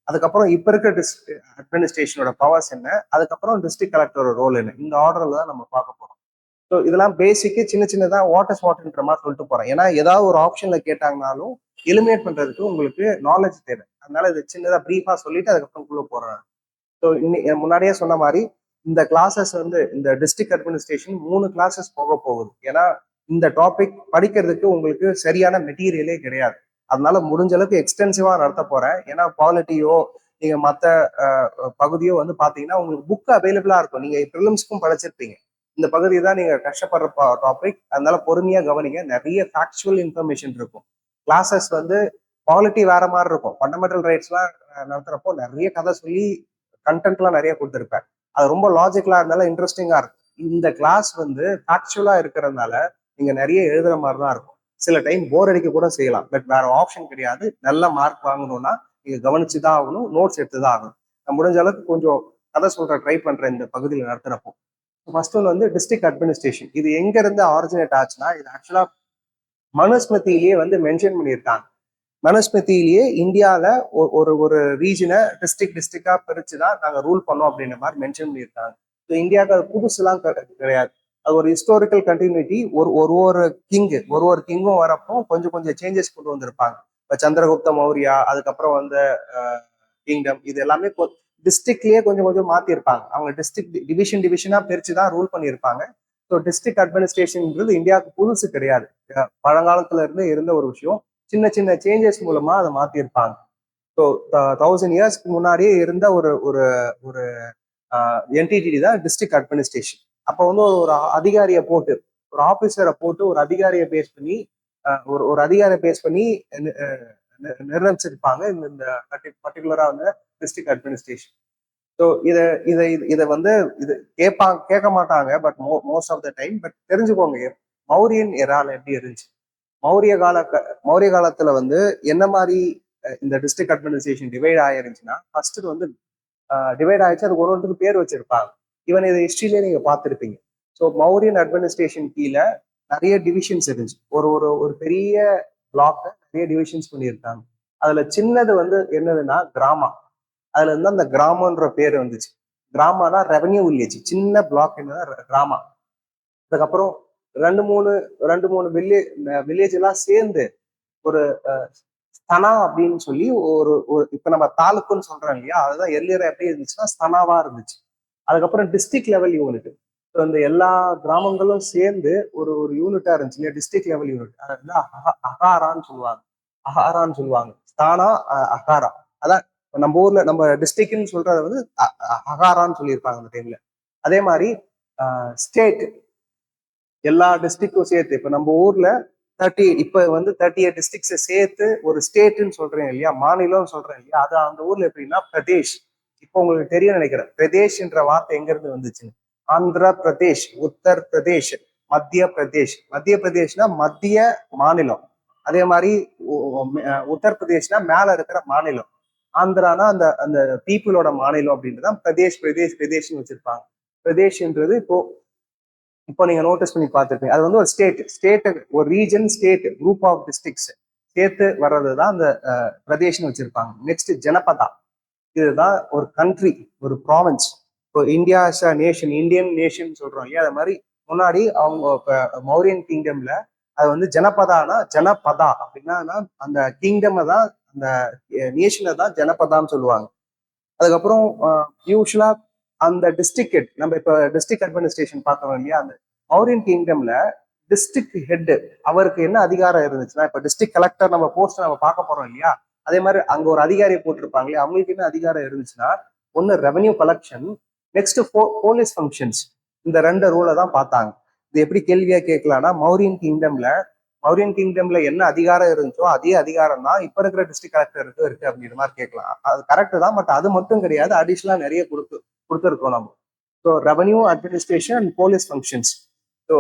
[SPEAKER 1] அதுக்கப்புறம் இப்ப இருக்க டிஸ்ட்ரிக்ட் அட்மினிஸ்ட்ரேஷனோட பவர்ஸ் என்ன, அதுக்கப்புறம் டிஸ்ட்ரிக்ட் கலெக்டரோட ரோல் என்ன, இந்த ஆர்டர்ல தான் நம்ம பார்க்க போறோம். ஸோ இதெல்லாம் பேசிக்கு சின்னதா வாட்டர்ன்ற மாதிரி சொல்லிட்டு போறேன். ஏன்னா ஏதாவது ஒரு ஆப்ஷன்ல கேட்டாங்கனாலும் எலிமினேட் பண்றதுக்கு உங்களுக்கு நாலேஜ் தேவை. அதனால இது சின்னதா பிரீஃபா சொல்லிட்டு அதுக்கப்புறம் உள்ள போறேன். ஸோ முன்னாடியே சொன்ன மாதிரி இந்த கிளாஸஸ் வந்து இந்த டிஸ்ட்ரிக்ட் அட்மினிஸ்ட்ரேஷன் 3 கிளாஸஸ் போக போகுது. ஏன்னா இந்த டாபிக் படிக்கிறதுக்கு உங்களுக்கு சரியான மெட்டீரியலே கிடையாது. அதனால முடிஞ்ச அளவுக்கு எக்ஸ்டென்சிவா நடத்த போறேன். ஏன்னா குவாலிட்டியோ நீங்க மற்ற பகுதியோ வந்து பாத்தீங்கன்னா உங்களுக்கு புக் அவைலபிளா இருக்கும். நீங்க ப்ரிலிம்ஸ்க்கும் படிச்சிருப்பீங்க. இந்த பகுதி தான் நீங்க கஷ்டப்படுற டாபிக். அதனால பொறுமையா கவனிங்க. நிறைய ஃபேக்சுவல் இன்ஃபர்மேஷன் இருக்கும். கிளாஸஸ் வந்து குவாலிட்டி வேற மாதிரி இருக்கும். ஃபண்டமெண்டல் ரைட்ஸ்லாம் நடத்துறப்போ நிறைய கதை சொல்லி கண்டென்ட்லாம் நிறைய கொடுத்துருப்பேன். அது ரொம்ப லாஜிக்கலா இருந்தாலும் இன்ட்ரெஸ்டிங்கா இருக்கும். இந்த கிளாஸ் வந்து ஃபேக்சுவலா இருக்கிறதுனால நீங்க நிறைய எழுதுற மாதிரி தான் இருக்கும். சில டைம் போர் அடிக்க கூட செய்யலாம். பட் வேற ஆப்ஷன் கிடையாது. நல்ல மார்க் வாங்கணும்னா நீங்க கவனிச்சுதான் ஆகணும், நோட்ஸ் எடுத்துதான் ஆகணும். நான் முடிஞ்ச அளவுக்கு கொஞ்சம் கதை சொல்ற ட்ரை பண்றேன் இந்த பகுதியில் நடத்துறப்போ. ஃபர்ஸ்ட் ஒன் வந்து டிஸ்ட்ரிக்ட் அட்மினிஸ்ட்ரேஷன். இது எங்க இருந்து ஆரிஜினேட் ஆச்சுன்னா, இது ஆக்சுவலா மனுஸ்மிருதியிலேயே வந்து மென்ஷன் பண்ணியிருக்காங்க. மனுஸ்மிருதியிலேயே இந்தியாவில ஒரு ஒரு ரீஜனை டிஸ்ட்ரிக்டா பிரிச்சுதான் நாங்க ரூல் பண்ணோம் அப்படின்ற மாதிரி மென்ஷன் பண்ணியிருக்காங்க. இந்தியாவுக்கு அது புதுசுலாம் கிடையாது. அது ஒரு ஹிஸ்டாரிக்கல் கண்டினியூட்டி. ஒரு கிங்கும் வரப்போ கொஞ்சம் சேஞ்சஸ் கொண்டு வந்திருப்பாங்க. இப்போ சந்திரகுப்த மௌரியா, அதுக்கப்புறம் வந்து கிங்டம், இது எல்லாமே டிஸ்ட்ரிக்ட்லயே கொஞ்சம் மாத்திருப்பாங்க. அவங்க டிஸ்ட்ரிக்ட் டிவிஷனா பிரிச்சுதான் ரூல் பண்ணியிருப்பாங்க. ஸோ டிஸ்ட்ரிக்ட் அட்மினிஸ்ட்ரேஷன்ன்றது இந்தியாவுக்கு புதுசு கிடையாது. பழங்காலத்துல இருந்து இருந்த ஒரு விஷயம். சின்ன சேஞ்சஸ் மூலமா அதை மாத்திருப்பாங்க. ஸோ 1000 இயர்ஸ்க்கு முன்னாடியே இருந்த ஒரு ஒரு ஒரு என்டிடி தான் டிஸ்ட்ரிக்ட் அட்மினிஸ்ட்ரேஷன். அப்போ வந்து ஒரு அதிகாரியை போட்டு, ஒரு ஆபீசரை போட்டு ஒரு அதிகாரியை பேஸ் பண்ணி ஒரு அதிகாரியை பேஸ் பண்ணி நிர்ணயிச்சிருப்பாங்க இந்த பர்டிகுலரா வந்து டிஸ்ட்ரிக்ட் அட்மினிஸ்ட்ரேஷன். ஸோ இதை வந்து இது கேட்க மாட்டாங்க. But most of the time but தெரிஞ்சுக்கோங்க மௌரியன் எரால எப்படி இருந்துச்சு. மௌரிய காலத்துல வந்து என்ன மாதிரி இந்த டிஸ்ட்ரிக்ட் அட்மினிஸ்ட்ரேஷன் டிவைட் ஆயிருந்துச்சுன்னா, ஃபர்ஸ்ட் வந்து டிவைட் ஆயிடுச்சு. அதுக்கு ஒருத்தருக்கு பேர் வச்சிருப்பாங்க. இவன் இதை ஹிஸ்டரியிலே நீங்க பார்த்துருப்பீங்க. ஸோ மௌரியன் அட்மினிஸ்ட்ரேஷன் கீழே நிறைய டிவிஷன்ஸ் இருந்துச்சு. ஒரு ஒரு ஒரு பெரிய பிளாக் நிறைய டிவிஷன்ஸ் பண்ணியிருக்காங்க. அதுல சின்னது வந்து என்னதுன்னா கிராமா. அதுல இருந்து அந்த கிராமன்ற பேர் வந்துச்சு. கிராமனா ரெவன்யூ வில்லேஜ். சின்ன பிளாக் என்னன்னா கிராமா. அதுக்கப்புறம் ரெண்டு மூணு வில்லேஜ் எல்லாம் சேர்ந்து ஒரு ஸ்தனா அப்படின்னு சொல்லி ஒரு இப்ப நம்ம தாலுக்குன்னு சொல்றோம் இல்லையா, அதுதான் எர்லியரா எப்படி இருந்துச்சுன்னா ஸ்தனாவா இருந்துச்சு. அதுக்கப்புறம் டிஸ்ட்ரிக்ட் லெவல் யூனிட். இந்த எல்லா கிராமங்களும் சேர்ந்து ஒரு ஒரு யூனிட்டா இருந்துச்சு இல்லையா, டிஸ்ட்ரிக்ட் லெவல் யூனிட். அது வந்து அகாரான்னு சொல்லுவாங்க. ஸ்தானா அகாரா. அதான் நம்ம ஊர்ல நம்ம டிஸ்ட்ரிக்ட்னு சொல்றத வந்து அகாரான்னு சொல்லியிருப்பாங்க அந்த டைம்ல. அதே மாதிரி ஸ்டேட், எல்லா டிஸ்ட்ரிக்டும் சேர்த்து இப்ப நம்ம ஊர்ல 38 டிஸ்ட்ரிக்ட்ஸை சேர்த்து ஒரு ஸ்டேட்னு சொல்றேன் இல்லையா, மாநிலம்னு சொல்றேன் இல்லையா, அது அந்த ஊர்ல எப்படின்னா பிரதேஷ். இப்போ உங்களுக்கு தெரியும் நினைக்கிறேன் பிரதேஷ்ன்ற வார்த்தை எங்க இருந்து வந்துச்சு. ஆந்திர பிரதேஷ், உத்தர் பிரதேஷ், மத்திய பிரதேஷ். மத்திய பிரதேஷ்னா மத்திய மாநிலம். அதே மாதிரி உத்தரப்பிரதேஷ்னா மேல இருக்கிற மாநிலம். ஆந்திரானா அந்த அந்த பீப்புளோட மாநிலம் அப்படின்றதான் பிரதேஷ்னு வச்சிருப்பாங்க. பிரதேஷ்ன்றது இப்போ நீங்க நோட்டீஸ் பண்ணி பார்த்துருப்பீங்க. அது வந்து ஒரு ஸ்டேட் ஒரு region, state, group of districts சேர்த்து வர்றதுதான் அந்த பிரதேஷ்னு வச்சிருப்பாங்க. நெக்ஸ்ட் ஜனபதா. இதுதான் ஒரு கண்ட்ரி, ஒரு ப்ராவின்ஸ். இப்போ இந்தியா நேஷன், இந்தியன் நேஷன் சொல்றோம் இல்லையா, அது மாதிரி முன்னாடி அவங்க மௌரியன் கிங்டம்ல அது வந்து ஜனபதா அப்படின்னா அந்த கிங்டம் தான், அந்த நேஷனை தான் ஜனபதான்னு சொல்லுவாங்க. அதுக்கப்புறம் யூஸ்வலா அந்த டிஸ்ட்ரிக்ட் நம்ம இப்ப டிஸ்ட்ரிக்ட் அட்மினிஸ்ட்ரேஷன் பார்க்கறோம் இல்லையா, அந்த மௌரியன் கிங்டம்ல டிஸ்ட்ரிக்ட் ஹெட் அவருக்கு என்ன அதிகாரம் இருந்துச்சுன்னா, இப்ப டிஸ்ட்ரிக்ட் கலெக்டர் நம்ம போஸ்ட் நம்ம பார்க்க போறோம் இல்லையா, அதே மாதிரி அங்க ஒரு அதிகாரியை போட்டிருப்பாங்க இல்லையா, அவங்களுக்கு என்ன அதிகாரம் இருந்துச்சுன்னா, ஒன்னு revenue collection, next police functions. இந்த 2 ரூலை தான் பார்த்தாங்க. இது எப்படி கேள்வியா கேட்கலாம்னா, மௌரியன் கிங்டம்ல என்ன அதிகாரம் இருந்துச்சோ அதே அதிகாரம் தான் இப்ப இருக்கிற டிஸ்ட்ரிக்ட் கலெக்டருக்கு இருக்கு அப்படிங்கிற மாதிரி கேட்கலாம். அது கரெக்ட் தான், பட் அது மட்டும் கிடையாது, அடிஷனலா நிறைய கொடுத்துருக்கோம் நம்ம. So revenue administration and police functions. So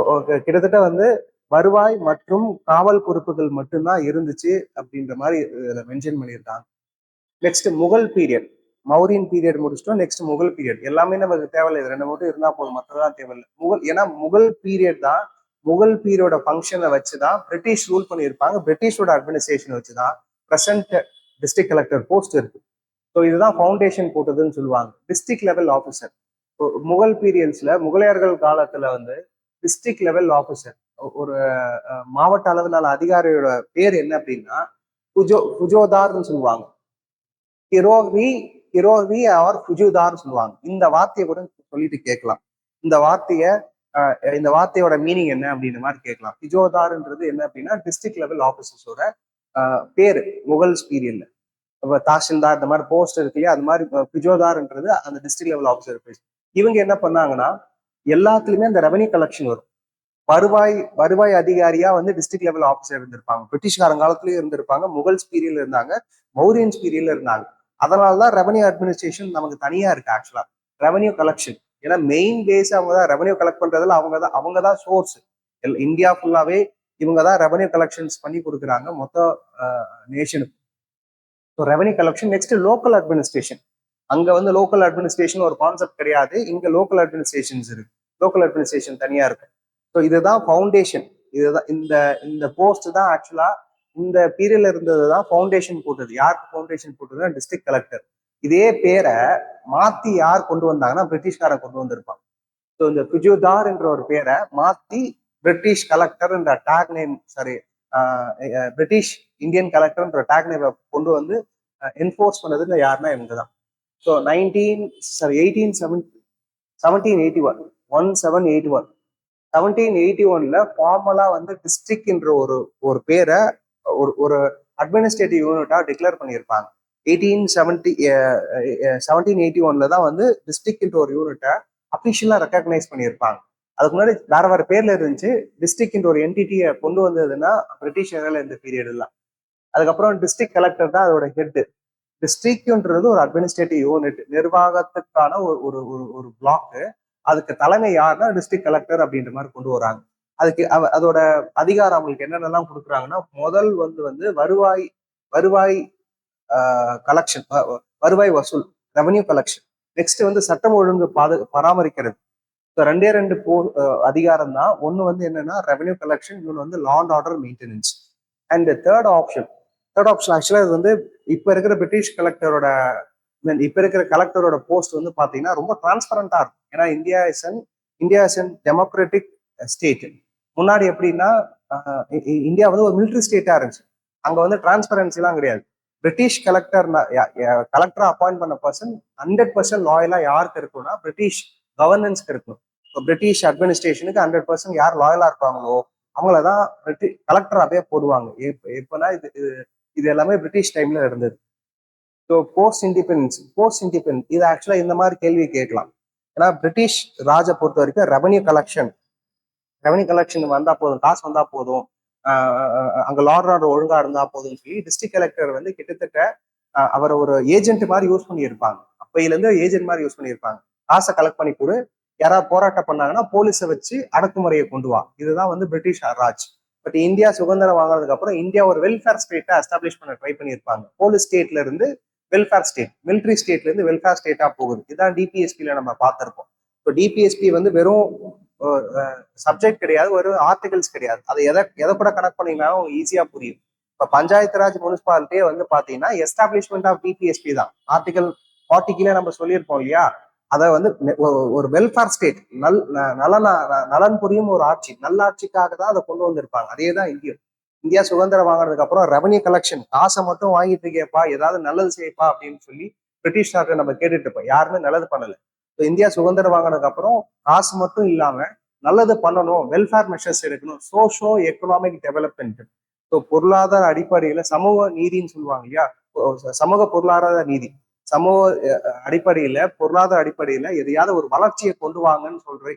[SPEAKER 1] கிட்டத்தட்ட வந்து வருவாய் மற்றும் காவல் பொறுப்புகள் மட்டும்தான் இருந்துச்சு அப்படின்ற மாதிரி இதுல மென்ஷன் பண்ணியிருக்காங்க. Next Mughal period. Mauryan period முடிச்சிட்டோம், நெக்ஸ்ட் முகல் பீரியட். எல்லாமே நமக்கு தேவையில்லை, இது ரெண்டு மட்டும் இருந்தா போதும், மற்றதான் தேவையில்லை. ஏன்னா முகல் பீரியட் தான், முகல் பீரியடோட ஃபங்க்ஷனை வச்சுதான் பிரிட்டிஷ் ரூல் பண்ணியிருப்பாங்க. பிரிட்டிஷோட அட்மினிஸ்ட்ரேஷன் வச்சுதான் பிரசன்ட் டிஸ்ட்ரிக்ட் கலெக்டர் போஸ்ட் இருக்கு. ஸோ இதுதான் ஃபவுண்டேஷன் போட்டதுன்னு சொல்லுவாங்க. District level officer. முகல் பீரியட்ஸ்ல முகலாயர்கள் காலத்துல வந்து டிஸ்ட்ரிக்ட் லெவல் ஆஃபீஸர், ஒரு மாவட்ட அளவிலான அதிகாரியோட பேர் என்ன அப்படின்னா புஜோதார்னு சொல்லுவாங்க. கிரோவி ஆர் புஜுதார் சொல்லுவாங்க. இந்த வார்த்தையை கூட சொல்லிட்டு கேட்கலாம். இந்த வார்த்தையோட மீனிங் என்ன அப்படின்ற மாதிரி கேட்கலாம். பிஜோதார்ன்றது என்ன அப்படின்னா டிஸ்ட்ரிக்ட் லெவல் ஆஃபீஸர்ஸோட பேரு முகல்ஸ் பீரியட்ல. தாசில்தார் இந்த மாதிரி போஸ்ட் இருக்கு இல்லையா, அது மாதிரி பிஜோதார்ன்றது அந்த டிஸ்ட்ரிக்ட் லெவல் ஆஃபீஸர் பேர். இவங்க என்ன பண்ணாங்கன்னா எல்லாத்துலயுமே அந்த ரெவன்யூ கலெக்ஷன் வரும். வருவாய் அதிகாரியா வந்து டிஸ்ட்ரிக்ட் லெவல் ஆஃபீஸர் இருந்திருப்பாங்க. பிரிட்டிஷ்காரங்காலத்திலயும் இருந்திருப்பாங்க, முகல்ஸ் பீரியட்ல இருந்தாங்க, மௌரியன்ஸ் பீரியட்ல இருந்தாங்க. அதனாலதான் ரெவன்யூ அட்மினிஸ்ட்ரேஷன் நமக்கு தனியா இருக்கு. ஆக்சுவலா ரெவன்யூ கலெக்ஷன், ஏன்னா மெயின் பேஸ் அவங்க தான். ரெவன்யூ கலெக்ட் பண்றதுல அவங்க தான் சோர்ஸ். இந்தியா ஃபுல்லாவே இவங்க தான் ரெவன்யூ கலெக்ஷன்ஸ் பண்ணி கொடுக்குறாங்க மொத்த நேஷனுக்கு. So revenue collection. Next local administration. அங்க வந்து லோக்கல் அட்மினிஸ்ட்ரேஷன் ஒரு கான்செப்ட் கிடையாது, இங்க லோக்கல் அட்மினிஸ்ட்ரேஷன்ஸ் இருக்கு. லோக்கல் அட்மினிஸ்ட்ரேஷன் தனியா இருக்கு. ஸோ இதுதான் ஃபவுண்டேஷன். இதுதான் இந்த போஸ்ட் தான் ஆக்சுவலா இந்த பீரியட்ல இருந்தது தான் ஃபவுண்டேஷன் போட்டது. யாருக்கு ஃபவுண்டேஷன் போட்டதுன்னா டிஸ்ட்ரிக்ட் கலெக்டர். இதே பேரை மாத்தி யார் கொண்டு வந்தாங்கன்னா பிரிட்டிஷ்காரன் கொண்டு வந்திருப்பான். ஸோ இந்த குஜுதார் என்ற ஒரு பேரை மாத்தி பிரிட்டிஷ் கலெக்டர் என்ற tag name, sorry British Indian கலெக்டர்ன்ற டேக் நேம் கொண்டு வந்து என்ஃபோர்ஸ் பண்ணது யாருன்னா இவங்க தான். ஸோ 1781 ஃபார்மலா வந்து டிஸ்ட்ரிக்ட் என்ற ஒரு பேரை ஒரு அட்மினிஸ்ட்ரேட்டிவ் யூனிட்டா டிக்ளேர் பண்ணியிருப்பாங்க. 1781 தான் வந்து டிஸ்ட்ரிக்ட் என்ற ஒரு யூனிட்டை அபிஷியலா ரெக்கக்னைஸ் பண்ணியிருப்பாங்க. அதுக்கு முன்னாடி வேற பேர்ல இருந்துச்சு. டிஸ்ட்ரிக்ட் ஒரு என்டிட்டியை கொண்டு வந்ததுன்னா பிரிட்டிஷ் ஏரியால இந்த பீரியட் எல்லாம். அதுக்கப்புறம் டிஸ்ட்ரிக்ட் கலெக்டர் தான் அதோட ஹெட். டிஸ்ட்ரிக்ட்ன்றது ஒரு அட்மினிஸ்ட்ரேட்டிவ் யூனிட், நிர்வாகத்துக்கான ஒரு ஒரு பிளாக். அதுக்கு தலைமை யாருன்னா டிஸ்ட்ரிக்ட் கலெக்டர் அப்படின்ற மாதிரி கொண்டு வராங்க. அதுக்கு அதோட அதிகாரம் அவங்களுக்கு என்னென்னலாம் கொடுக்குறாங்கன்னா, முதல் வந்து வருவாய் கலெக்ஷன், வருவாய் வசூல், ரெவன்யூ கலெக்ஷன். நெக்ஸ்ட் வந்து சட்டம் ஒழுங்கு பராமரிக்கிறது. ரெண்டு அதிகாரம் தான். ஒன்னு வந்து என்னன்னா ரெவன்யூ கலெக்ஷன், இன்னொன்று வந்து லா and order maintenance. And third option ஆக்சுவலா இது வந்து இப்ப இருக்கிற பிரிட்டிஷ் கலெக்டரோட போஸ்ட் வந்து பாத்தீங்கன்னா ரொம்ப டிரான்ஸ்பரண்டா இருக்கும். ஏன்னா India is an democratic state. முன்னாடி எப்படின்னா இந்தியா வந்து ஒரு மிலிட்டரி ஸ்டேட்டா இருந்துச்சு. அங்க வந்து டிரான்ஸ்பரன்சி எல்லாம் கிடையாது. பிரிட்டிஷ் கலெக்டரா அப்பாயிண்ட் பண்ண பர்சன் 100% லாயலா யாருக்கு இருக்கும்னா பிரிட்டிஷ் கவர்னன்ஸ்க்கு இருக்கும். பிரிட்டிஷ் அட்மினிஸ்ட்ரேஷனுக்கு 100% யார் லாயலா இருப்பாங்களோ அவங்களதான் கலெக்டர் அப்படியே போடுவாங்க. எப்பன்னா இது எல்லாமே பிரிட்டிஷ் டைம்ல இருந்தது. ஸோ போஸ்ட் இண்டிபெண்டன்ஸ் இது ஆக்சுவலா இந்த மாதிரி கேள்வி கேட்கலாம். ஏன்னா பிரிட்டிஷ் ராஜை பொறுத்த வரைக்கும் ரெவன்யூ கலெக்ஷன் வந்தா போதும், காசு வந்தா போதும், அங்க லார்ட் ஒழுங்கா இருந்தா போதும்னு சொல்லி டிஸ்ட்ரிக்ட் கலெக்டர் வந்து கிட்டத்தட்ட அவரை ஒரு ஏஜென்ட் மாதிரி யூஸ் பண்ணியிருப்பாங்க. அப்பையில இருந்து ஏஜென்ட் மாதிரி யூஸ் பண்ணியிருப்பாங்க. காசை கலெக்ட் பண்ணி கொடு, யாராவது போராட்டம் பண்ணாங்கன்னா போலீஸை வச்சு அடக்குமுறையை கொண்டு வா. இதுதான் வந்து பிரிட்டிஷ் ராஜ். பட் இந்தியா சுதந்திரம் வாங்கினதுக்கு அப்புறம் இந்தியா ஒரு வெல்ஃபேர் ஸ்டேட்டா எஸ்டாப்ளிஷ் பண்ண ட்ரை பண்ணியிருப்பாங்க. போலீஸ் ஸ்டேட்ல இருந்து வெல்ஃபேர் ஸ்டேட், மிலிட்ரி ஸ்டேட்ல இருந்து வெல்ஃபேர் ஸ்டேட்டா போகுது. இதுதான் டிபிஎஸ்பியில நம்ம பார்த்திருப்போம். இப்போ டிபிஎஸ்பி வந்து வெறும் சப்ஜெக்ட் கிடையாது, ஒரு ஆர்டிகல்ஸ் கிடையாது. அதை எதை கூட கனெக்ட் பண்ணீங்கன்னாலும் ஈஸியா புரியும். இப்ப பஞ்சாயத்து ராஜ் முனிசிபாலிட்டியே வந்து பாத்தீங்கன்னா எஸ்டாப்ளிஷ்மெண்ட் ஆஃப் டிபிஎஸ்பி தான். ஆர்டிகல் 40 கீழே நம்ம சொல்லியிருப்போம் இல்லையா, அதை வந்து ஒரு வெல்ஃபேர் ஸ்டேட், நலன் புரியும் ஒரு ஆட்சி, நல்லாட்சிக்காக தான் அதை கொண்டு வந்திருப்பாங்க. அதே தான் இந்தியா சுதந்திரம் வாங்கினதுக்கு அப்புறம் ரெவன்யூ கலெக்ஷன், காசை மட்டும் வாங்கிட்டு இருக்கேப்பா, ஏதாவது நல்லது செய்யப்பா அப்படின்னு சொல்லி பிரிட்டிஷ்காரர்கிட்ட நம்ம கேட்டுட்டு இருப்போம். யாருமே நல்லது பண்ணல. இந்தியா சுதந்திரம் வாங்கினதுக்கு அப்புறம் காசு மட்டும் இல்லாம நல்லது பண்ணணும், வெல்ஃபேர் மெஷர்ஸ் எடுக்கணும், சோஷியோ எக்கனாமிக் டெவலப்மெண்ட். ஸோ பொருளாதார அடிப்படையில சமூக நீதினு சொல்லுவாங்க இல்லையா, சமூக பொருளாதார நீதி, சமூக அடிப்படையில பொருளாதார அடிப்படையில எதையாவது ஒரு வளர்ச்சியை கொண்டு வாங்கன்னு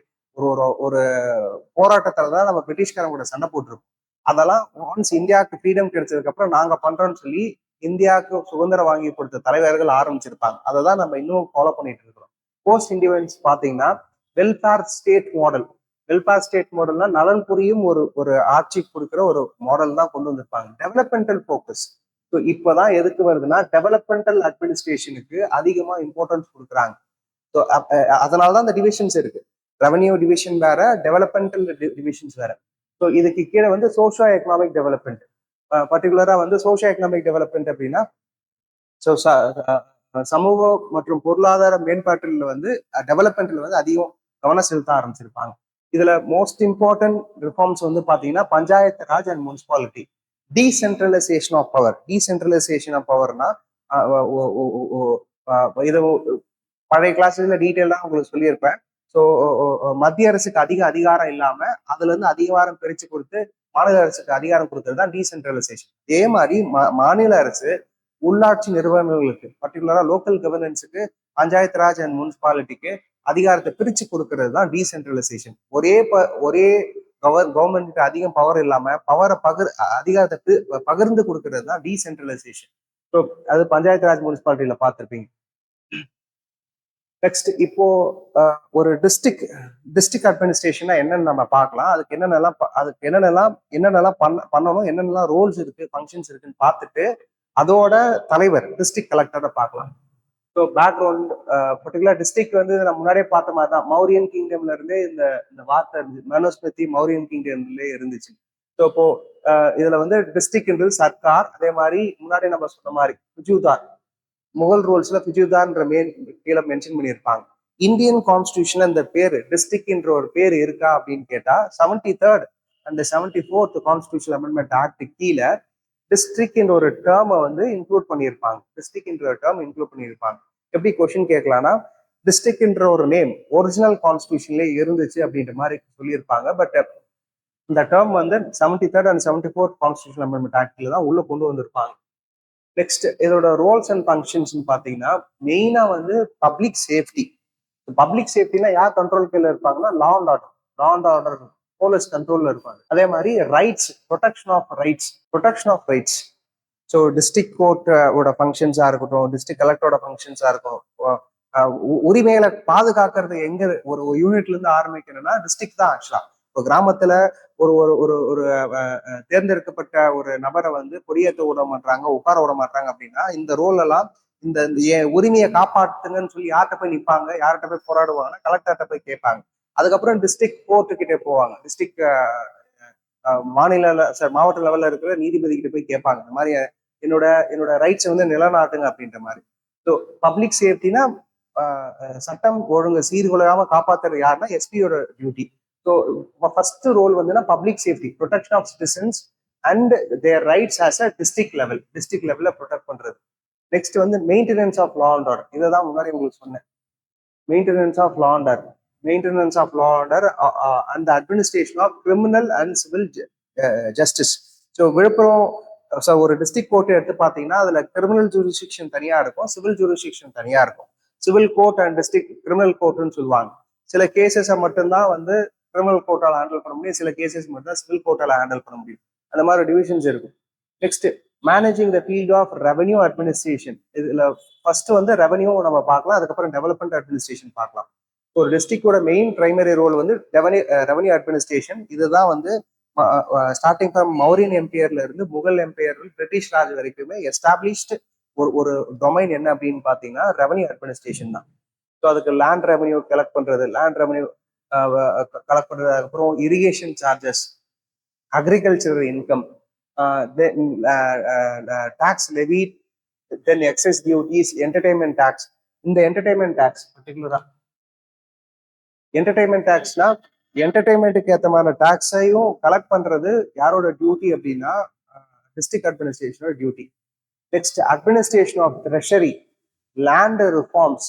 [SPEAKER 1] ஒரு ஒரு ஒரு போராட்டத்துல தான் நம்ம பிரிட்டிஷ்காரங்க கூட சண்டை போட்டிருக்கோம். அதெல்லாம் ஒன்ஸ் இந்தியாவுக்கு ஃப்ரீடம் கிடைச்சதுக்கு அப்புறம் நாங்க பண்றோம்னு சொல்லி இந்தியாவுக்கு சுதந்திரம் வாங்கி கொடுத்த தலைவர்கள் ஆரம்பிச்சிருப்பாங்க. அதை தான் நம்ம இன்னும் ஃபாலோ பண்ணிட்டு இருக்கிறோம். போஸ்ட் இண்டிபெண்டன்ஸ் பாத்தீங்கன்னா welfare state model. Welfare state மாடல்னா நலன் புரியும் ஒரு ஒரு ஆட்சி கொடுக்குற ஒரு மாடல் தான் கொண்டு வந்திருப்பாங்க. Developmental focus. ஸோ இப்போதான் எதுக்கு வருதுன்னா டெவலப்மெண்டல் அட்மினிஸ்ட்ரேஷனுக்கு அதிகமா இம்பார்ட்டன்ஸ் கொடுக்குறாங்க. ஸோ அதனாலதான் இந்த டிவிஷன்ஸ் இருக்கு. ரெவன்யூ டிவிஷன் வேற, டெவலப்மெண்டல் டிவிஷன்ஸ் வேற. ஸோ இதுக்கு கீழே வந்து சோஷியோ எக்கனாமிக் டெவலப்மெண்ட். பர்டிகுலரா வந்து சோஷியோ எக்கனாமிக் டெவலப்மெண்ட் அப்படின்னா ஸோ சமூக மற்றும் பொருளாதார மேம்பாட்டில் வந்து டெவலப்மெண்ட்ல வந்து அதிகம் கவனம் செலுத்த ஆரம்பிச்சிருப்பாங்க. இதுல மோஸ்ட் இம்பார்ட்டன்ட் ரிஃபார்ம்ஸ் வந்து பாத்தீங்கன்னா panchayat raj and municipality. Decentralisation of power. Decentralisation of பவர்னா இது பழைய கிளாஸ்ல டீட்டெயிலா உங்களுக்கு சொல்லியிருப்பேன். ஸோ மத்திய அரசுக்கு அதிக அதிகாரம் இல்லாம அதுல இருந்து அதிகாரம் பிரிச்சு கொடுத்து மாநில அரசுக்கு அதிகாரம் கொடுத்தது தான் டீசென்ட்ரலைசேஷன். அதே மாதிரி மாநில அரசு உள்ளாட்சி நிறுவனங்களுக்கு பர்டிகுலரா லோக்கல் கவர்னன்ஸுக்கு பஞ்சாயத்து ராஜ் அண்ட் முனிசிபாலிட்டிக்கு அதிகாரத்தை பிரிச்சு கொடுக்கறது தான் டீசென்ட்ரலைசேஷன். ஒரே கவர்மெண்ட் அதிகம் பவர் இல்லாம பவரை அதிகாரத்தை பகிர்ந்து கொடுக்கறது தான் டீசென்ட்ரலைசேஷன். ஸோ அது பஞ்சாயத்து ராஜ் முனிசிபாலிட்டியில பார்த்துருப்பீங்க. நெக்ஸ்ட் இப்போ ஒரு டிஸ்ட்ரிக்ட் அட்மினிஸ்ட்ரேஷனா என்னன்னு நம்ம பார்க்கலாம். அதுக்கு என்னென்னலாம் பண்ணணும், என்னென்னலாம் ரோல்ஸ் இருக்கு, ஃபங்க்ஷன்ஸ் இருக்குன்னு பார்த்துட்டு அதோட தலைவர் டிஸ்ட்ரிக்ட் கலெக்டரை பார்க்கலாம். ஸோ பேக்ரவுண்ட் பர்டிகுலர் டிஸ்ட்ரிக்ட் வந்து நம்ம முன்னாடியே பார்த்த மாதிரி தான் மௌரியன் கிங்டம்ல இருந்தே இந்த வார்த்தை இருந்துச்சு. மனுஸ்மிருதி மௌரியன் கிங்டம்லேயே இருந்துச்சு. ஸோ இப்போ இதுல வந்து டிஸ்ட்ரிக்ட்ன்றது சர்க்கார். அதே மாதிரி முன்னாடி நம்ம சொன்ன மாதிரி பிஜுதார், முகல் ரூல்ஸ்ல பிஜுதார்ன்ற கீழே மென்ஷன் பண்ணியிருப்பாங்க. இந்தியன் கான்ஸ்டியூஷன் அந்த பேரு டிஸ்ட்ரிக்ட்ன்ற ஒரு பேர் இருக்கா அப்படின்னு கேட்டா 73rd and 74th constitution amendment act கீழே டிஸ்ட்ரிக்ட் ஒரு டேர்மை வந்து இன்க்ளூட் பண்ணியிருப்பாங்க. டிஸ்ட்ரிக்ட்ன்ற ஒரு டேர்ம் இன்க்ளூட் பண்ணியிருப்பாங்க. எப்படி கொஸ்டின் கேட்கலாம்னா டிஸ்ட்ரிக்ட்ன்ற ஒரு நேம் ஒரிஜினல் கான்ஸ்டியூஷன்லேயே இருந்துச்சு அப்படின்ற மாதிரி சொல்லியிருப்பாங்க. பட் இந்த டேர்ம் வந்து 73rd and 74th constitution amendment ஆக்ட்ல தான் உள்ள கொண்டு வந்திருப்பாங்க. நெக்ஸ்ட் இதோட ரோல்ஸ் அண்ட் ஃபங்க்ஷன்ஸ் பாத்தீங்கன்னா மெயினா வந்து பப்ளிக் சேஃப்டி. பப்ளிக் சேஃப்டினா யார் கண்ட்ரோல் கீழே இருப்பாங்கன்னா லா அண்ட் ஆர்டர் போலீஸ் கண்ட்ரோல்ல இருப்பாங்க. அதே மாதிரி rights, protection of rights. So district கோர்ட்டோட ஃபங்க்ஷன்ஸா இருக்கட்டும், டிஸ்ட்ரிக்ட் கலெக்டரோட ஃபங்க்ஷன்ஸா இருக்கும், உரிமைகளை பாதுகாக்கிறது எங்க ஒரு யூனிட்ல இருந்து ஆரம்பிக்கணும்னா டிஸ்ட்ரிக்ட் தான் ஆக்சுவலா. இப்போ கிராமத்துல ஒரு ஒரு ஒரு தேர்ந்தெடுக்கப்பட்ட ஒரு நபரை வந்து கொடியேற்ற விட மாட்டாங்க, உட்கார விட மாட்டாங்க அப்படின்னா இந்த ரோல் எல்லாம் இந்த உரிமையை காப்பாற்றுங்கன்னு சொல்லி யார்கிட்ட போய் நிற்பாங்க, யார்கிட்ட போய் போராடுவாங்கன்னா கலெக்டர்கிட்ட போய் கேட்பாங்க. அதுக்கப்புறம் டிஸ்ட்ரிக்ட் கோர்ட்டு கிட்டே போவாங்க. டிஸ்ட்ரிக்ட் மாவட்ட லெவல்ல இருக்கிற நீதிபதி கிட்ட போய் கேட்பாங்க, இந்த மாதிரி என்னோட ரைட்ஸை வந்து நிலநாட்டுங்க அப்படின்ற மாதிரி. ஸோ பப்ளிக் சேஃப்டினா சட்டம் ஒழுங்கு சீர்குலையாம காப்பாத்துறது யாருன்னா எஸ்பியோட டியூட்டி. ஸோ ஃபர்ஸ்ட் ரோல் வந்து public safety, protection of citizens and their rights as a district லெவல்ல ப்ரொடெக்ட் பண்றது. நெக்ஸ்ட் வந்து maintenance of law and order. இதை தான் முன்னாடி உங்களுக்கு சொன்னேன். Maintenance of law and order and administration of criminal and civil justice. So Villupuram ஒரு டிஸ்ட்ரிக்ட் கோர்ட் எடுத்து பார்த்தீங்கன்னா அதுல கிரிமினல் ஜூரிஸ்டிக்ஷன் தனியா இருக்கும், சிவில் ஜூரிஸ்டிக்ஷன் தனியா இருக்கும். Civil court and district criminal கோர்ட்னு சொல்லுவாங்க. சில கேசஸை மட்டும்தான் வந்து கிரிமினல் கோர்ட்டால ஹேண்டில் பண்ண முடியும், சில கேசஸ் மட்டும் தான் சிவில் கோர்ட்டால ஹேண்டில் பண்ண முடியும். அந்த மாதிரி டிவிஷன்ஸ் இருக்கும். Next managing the field of revenue administration. இதுல ஃபர்ஸ்ட் வந்து ரெவன்யூ நம்ம பார்க்கலாம், அதுக்கப்புறம் டெவலப்மெண்ட் அட்மினிஸ்ட்ரேஷன் பார்க்கலாம். ஒரு டிஸ்ட்ரிக்டோட மெயின் பிரைமரி ரோல் வந்து ரெவன்யூ அட்மினிஸ்ட்ரேஷன். இதுதான் வந்து ஸ்டார்டிங் ஃப்ரம் மௌரியன் எம்பையர்ல இருந்து முகல் எம்பையர், பிரிட்டிஷ் ராஜ் வரைக்குமே எஸ்டாப்ளிஷ்டு ஒரு டொமைன் என்ன அப்படின்னு பாத்தீங்கன்னா ரெவன்யூ அட்மினிஸ்ட்ரேஷன் தான். ஸோ அதுக்கு லேண்ட் ரெவன்யூ கலெக்ட் பண்றது, அதுக்கப்புறம் irrigation charges, agricultural income, tax levy, then excise duties, entertainment tax. இந்த என்டர்டைன்மெண்ட் டாக்ஸ் பர்டிகுலரா என்டர்டைன்மெண்ட் டாக்ஸ்னா என்டர்டைன்மெண்ட்டுக்கு ஏற்ற மாதிரி டாக்ஸையும் கலெக்ட் பண்றது யாரோட டியூட்டி அப்படின்னா டிஸ்ட்ரிக்ட் அட்மினிஸ்ட்ரேஷனோட duty. Next administration of treasury, land reforms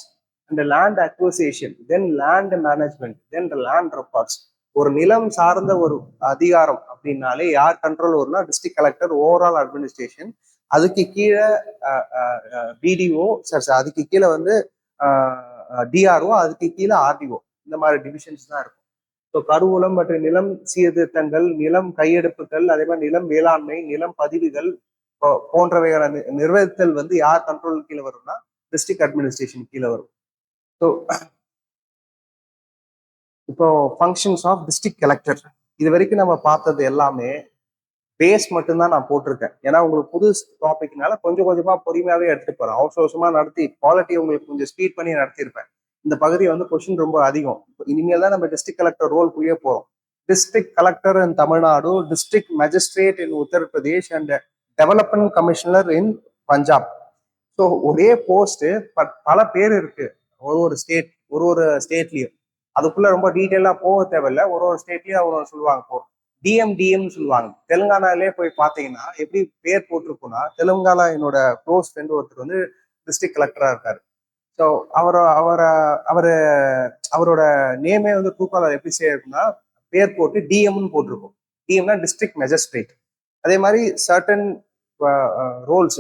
[SPEAKER 1] and land acquisition, then land management, then land records. ஒரு நிலம் சார்ந்த ஒரு அதிகாரம் அப்படின்னாலே யார் கண்ட்ரோல் வரும்னா டிஸ்ட்ரிக்ட் கலெக்டர், ஓவரால் அட்மினிஸ்ட்ரேஷன். அதுக்கு கீழே பிடிஓ, அதுக்கு கீழே வந்து டிஆர்ஓ, அதுக்கு கீழே ஆர்டிஓ. இந்த மாதிரி டிவிஷன்ஸ் தான் இருக்கும். ஸோ கருவூலம் மற்றும் நிலம் சீர்திருத்தங்கள், நிலம் கையெடுப்புகள், அதே மாதிரி நிலம் மேலாண்மை, நிலம் பதிவுகள் போன்றவைகளை நிர்வகித்தல் வந்து யார் கண்ட்ரோல் கீழே வரும்னா டிஸ்ட்ரிக்ட் அட்மினிஸ்ட்ரேஷன் கீழே வரும். ஸோ இப்போ ஃபங்க்ஷன்ஸ் ஆஃப் டிஸ்ட்ரிக்ட் கலெக்டர், இது வரைக்கும் நம்ம பார்த்தது எல்லாமே பேஸ் மட்டும்தான் நான் போட்டிருக்கேன். ஏன்னா உங்களுக்கு புது டாபிக்னால கொஞ்சம் கொஞ்சமா பொறுமையாவே எடுத்துட்டு போறேன். அவசர அவசரமா நடத்தி குவாலிட்டி உங்களுக்கு கொஞ்சம் ஸ்பீட் பண்ணி நடத்தியிருப்பேன். இந்த பகுதி வந்து கொஸ்டின் ரொம்ப அதிகம். இனிமேல் தான் நம்ம டிஸ்ட்ரிக்ட் கலெக்டர் ரோல்குள்ளேயே போறோம். District collector in Tamil Nadu, district magistrate in Uttar Pradesh and development commissioner in Punjab. So ஒரே போஸ்ட் பட் பல பேர் இருக்கு ஒரு ஒரு ஸ்டேட்லயும். அதுக்குள்ள ரொம்ப டீட்டெயிலா போக தேவையில்ல. ஒரு ஸ்டேட்லயும் அவங்க சொல்லுவாங்க. இப்போ டிஎம்னு சொல்லுவாங்க. தெலுங்கானாலே போய் பார்த்தீங்கன்னா எப்படி பேர் போட்டிருக்குன்னா, தெலுங்கானா என்னோட க்ளோஸ் ஃப்ரெண்ட் ஒருத்தர் வந்து டிஸ்ட்ரிக்ட் கலெக்டரா இருக்காரு. ஸோ அவரோட நேமே வந்து ட்ரூகாலர் எப்படி இருக்குன்னா பேர் போட்டு டிஎம்னு போட்டிருக்கும். டிஎம்னா டிஸ்ட்ரிக்ட் மேஜிஸ்ட்ரேட். அதே மாதிரி சர்டன் ரோல்ஸ்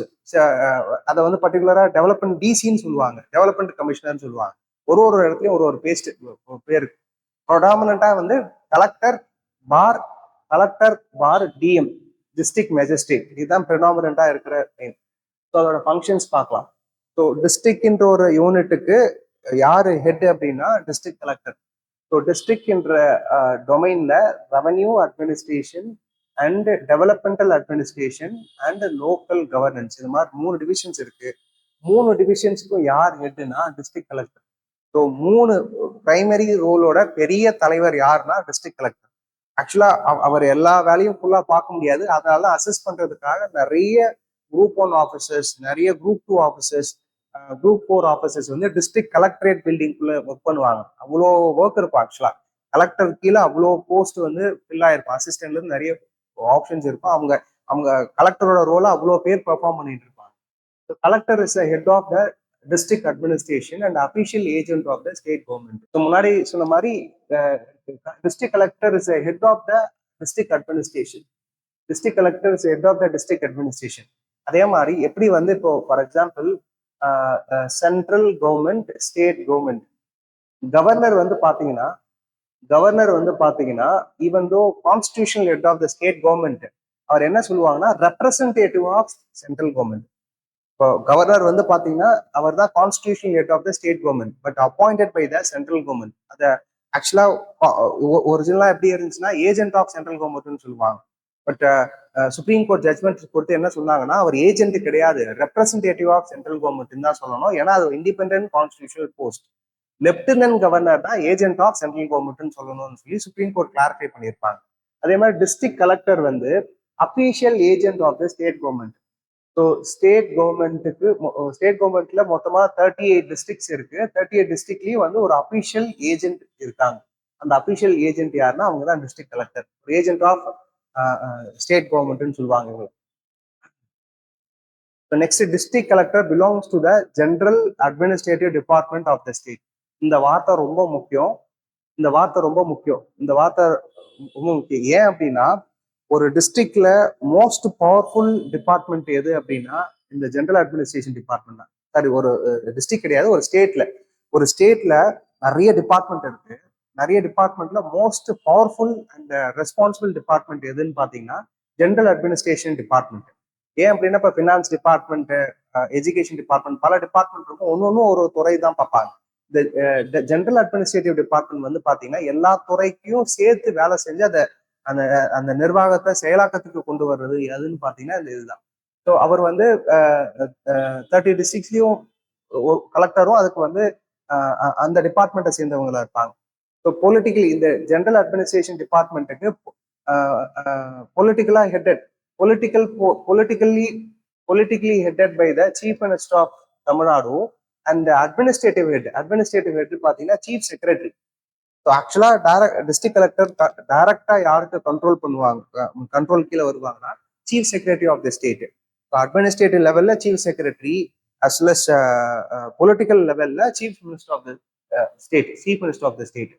[SPEAKER 1] அதை வந்து பர்டிகுலரா டெவலப்மெண்ட் டிசின்னு சொல்லுவாங்க, டெவலப்மெண்ட் கமிஷனர்னு சொல்லுவாங்க. ஒரு இடத்துலயும் ஒரு பேர் ப்ரொடாமினா வந்து கலெக்டர் பார் டிஎம் டிஸ்ட்ரிக்ட் மேஜிஸ்ட்ரேட், இதுதான் ப்ரிடாமினா இருக்கிற நேம். ஸோ அதோட ஃபங்க்ஷன்ஸ் பார்க்கலாம். ஸோ டிஸ்ட்ரிக்ட்ன்ற ஒரு யூனிட்டுக்கு யாரு ஹெட் அப்படின்னா டிஸ்ட்ரிக்ட் கலெக்டர். ஸோ டிஸ்ட்ரிக்ட் என்ற டொமைன்ல revenue administration and developmental administration and local governance, இது மாதிரி 3 டிவிஷன்ஸ் இருக்கு. 3 டிவிஷன்ஸுக்கும் யார் ஹெட்னா டிஸ்ட்ரிக்ட் கலெக்டர். ஸோ 3 பிரைமரி ரோலோட பெரிய தலைவர் யாருன்னா டிஸ்ட்ரிக்ட் கலெக்டர். ஆக்சுவலா அவர் எல்லா வேலையும் ஃபுல்லா பார்க்க முடியாது. அதனால அசஸ் பண்றதுக்காக நிறைய குரூப் 1 ஆஃபீஸர்ஸ், நிறைய குரூப் 2 ஆஃபீஸர்ஸ், குரூப் 4 ஆஃபீஸர்ஸ் வந்து டிஸ்ட்ரிக்ட் கலெக்டரேட் பில்டிங்குள்ள ஒர்க் பண்ணுவாங்க. அவ்வளோ ஒர்க் இருக்கும். ஆக்சுவலா கலெக்டர் கீழே அவ்வளோ போஸ்ட் வந்து ஃபில் ஆயிருக்கும். அசிஸ்டன்ட்ல இருந்து நிறைய ஆப்ஷன்ஸ் இருக்கும். அவங்க அவங்க கலெக்டரோட ரோலை அவ்வளோ பேர் பெர்ஃபார்ம் பண்ணிட்டு இருப்பாங்க. Collector is head of the district administration and official agent of the state government. முன்னாடி சொன்ன மாதிரி district collector is a head of the district administration. District collector is a head of the district administration. அதே மாதிரி எப்படி வந்து இப்போ for example central government, state government, governor வந்து பாத்தீங்கன்னா even though constitutional head of the state government, அவர் என்ன சொல்லுவாங்கன்னா ரெப்ரசன்டேட்டிவ் ஆஃப் சென்ட்ரல் கவர்மெண்ட். இப்போ கவர்னர் வந்து பாத்தீங்கன்னா அவர் தான் constitutional head of the state government, but appointed by the central government. அதை ஆக்சுவலா ஒரிஜினலா எப்படி இருந்துச்சுன்னா ஏஜென்ட் ஆஃப் சென்ட்ரல் கவர்மெண்ட்னு சொல்லுவாங்க. பட் சுப்ரீம் கோர்ட் ஜட்மெண்ட் கொடுத்து என்ன சொன்னாங்கன்னா அவர் ஏஜென்ட் கிடையாது, ரெப்ரசன்டேட்டிவ் ஆஃப் சென்ட்ரல் கவர்மெண்ட் தான் சொல்லணும். ஏன்னா அது independent constitutional post. Lieutenant governor தான் ஏஜென்ட் ஆஃப் சென்ட்ரல் கவர்மெண்ட்னு சொல்லணும்னு சொல்லி சுப்ரீம் கோர்ட் கிளாரிஃபை பண்ணியிருப்பாங்க. அதே மாதிரி டிஸ்ட்ரிக்ட் கலெக்டர் வந்து official agent of the state government. So state கவர்மெண்ட்ல மொத்தமா 38 டிஸ்ட்ரிக்ட்ஸ் இருக்கு. 38 டிஸ்ட்ரிக்ட்லயும் வந்து ஒரு அபிஷியல் ஏஜென்ட் இருக்காங்க. அந்த அபிஷியல் ஏஜென்ட் யாருன்னா அவங்க தான் district collector, agent of state கவர்மெண்ட்னு சொல்லுவாங்க இவங்க. Next, district collector belongs to the general administrative department of the state. இந்த வார்த்தை ரொம்ப முக்கியம். இந்த வார்த்தை ரொம்ப முக்கியம். ஏன் அப்படின்னா ஒரு டிஸ்ட்ரிக்ட்ல மோஸ்ட் பவர்ஃபுல் டிபார்ட்மெண்ட் எது அப்படின்னா இந்த ஜெனரல் அட்மினிஸ்ட்ரேஷன் டிபார்ட்மெண்ட் தான். சாரி, ஒரு டிஸ்ட்ரிக்ட் கிடையாது, ஒரு ஸ்டேட்ல நிறைய டிபார்ட்மெண்ட் இருக்கு. நிறைய டிபார்ட்மெண்ட்ல most powerful and responsible department எதுன்னு பாத்தீங்கன்னா ஜெனரல் அட்மினிஸ்ட்ரேஷன் டிபார்ட்மெண்ட். ஏன் அப்படின்னா இப்ப ஃபினான்ஸ் டிபார்ட்மெண்ட், எஜுகேஷன் டிபார்ட்மெண்ட், பல டிபார்ட்மெண்ட் இருக்கும். ஒன்னொன்னும் ஒரு துறை தான் பார்ப்பாங்க. இந்த ஜெனரல் அட்மினிஸ்ட்ரேட்டிவ் டிபார்ட்மெண்ட் வந்து பாத்தீங்கன்னா எல்லா துறைக்கும் சேர்த்து வேலை செஞ்சு அதை அந்த அந்த நிர்வாகத்தை செயலாக்கத்துக்கு கொண்டு வர்றது எதுன்னு பாத்தீங்கன்னா இந்த இதுதான். ஸோ அவர் வந்து 30 டிஸ்ட்ரிக்ட்லயும் கலெக்டரும் அதுக்கு வந்து அந்த டிபார்ட்மெண்ட்டை சேர்ந்தவங்களா இருப்பாங்க. ஸோ பொலிட்டிக்கலி இந்த ஜெனரல் அட்மினிஸ்ட்ரேஷன் டிபார்ட்மெண்ட்டுக்கு பொலிட்டிக்கலா headed politically headed by the chief minister of Tamil Nadu, and the administrative head பாத்தீங்கன்னா சீஃப் செக்ரட்டரி. ஸோ ஆக்சுவலா டிஸ்ட்ரிக்ட் கலெக்டர் டைரக்டா யாருக்கு கண்ட்ரோல் கீழே வருவாங்கன்னா chief secretary of the state. Administrative லெவல்ல chief secretary, as well as political லெவல்ல chief minister of the state.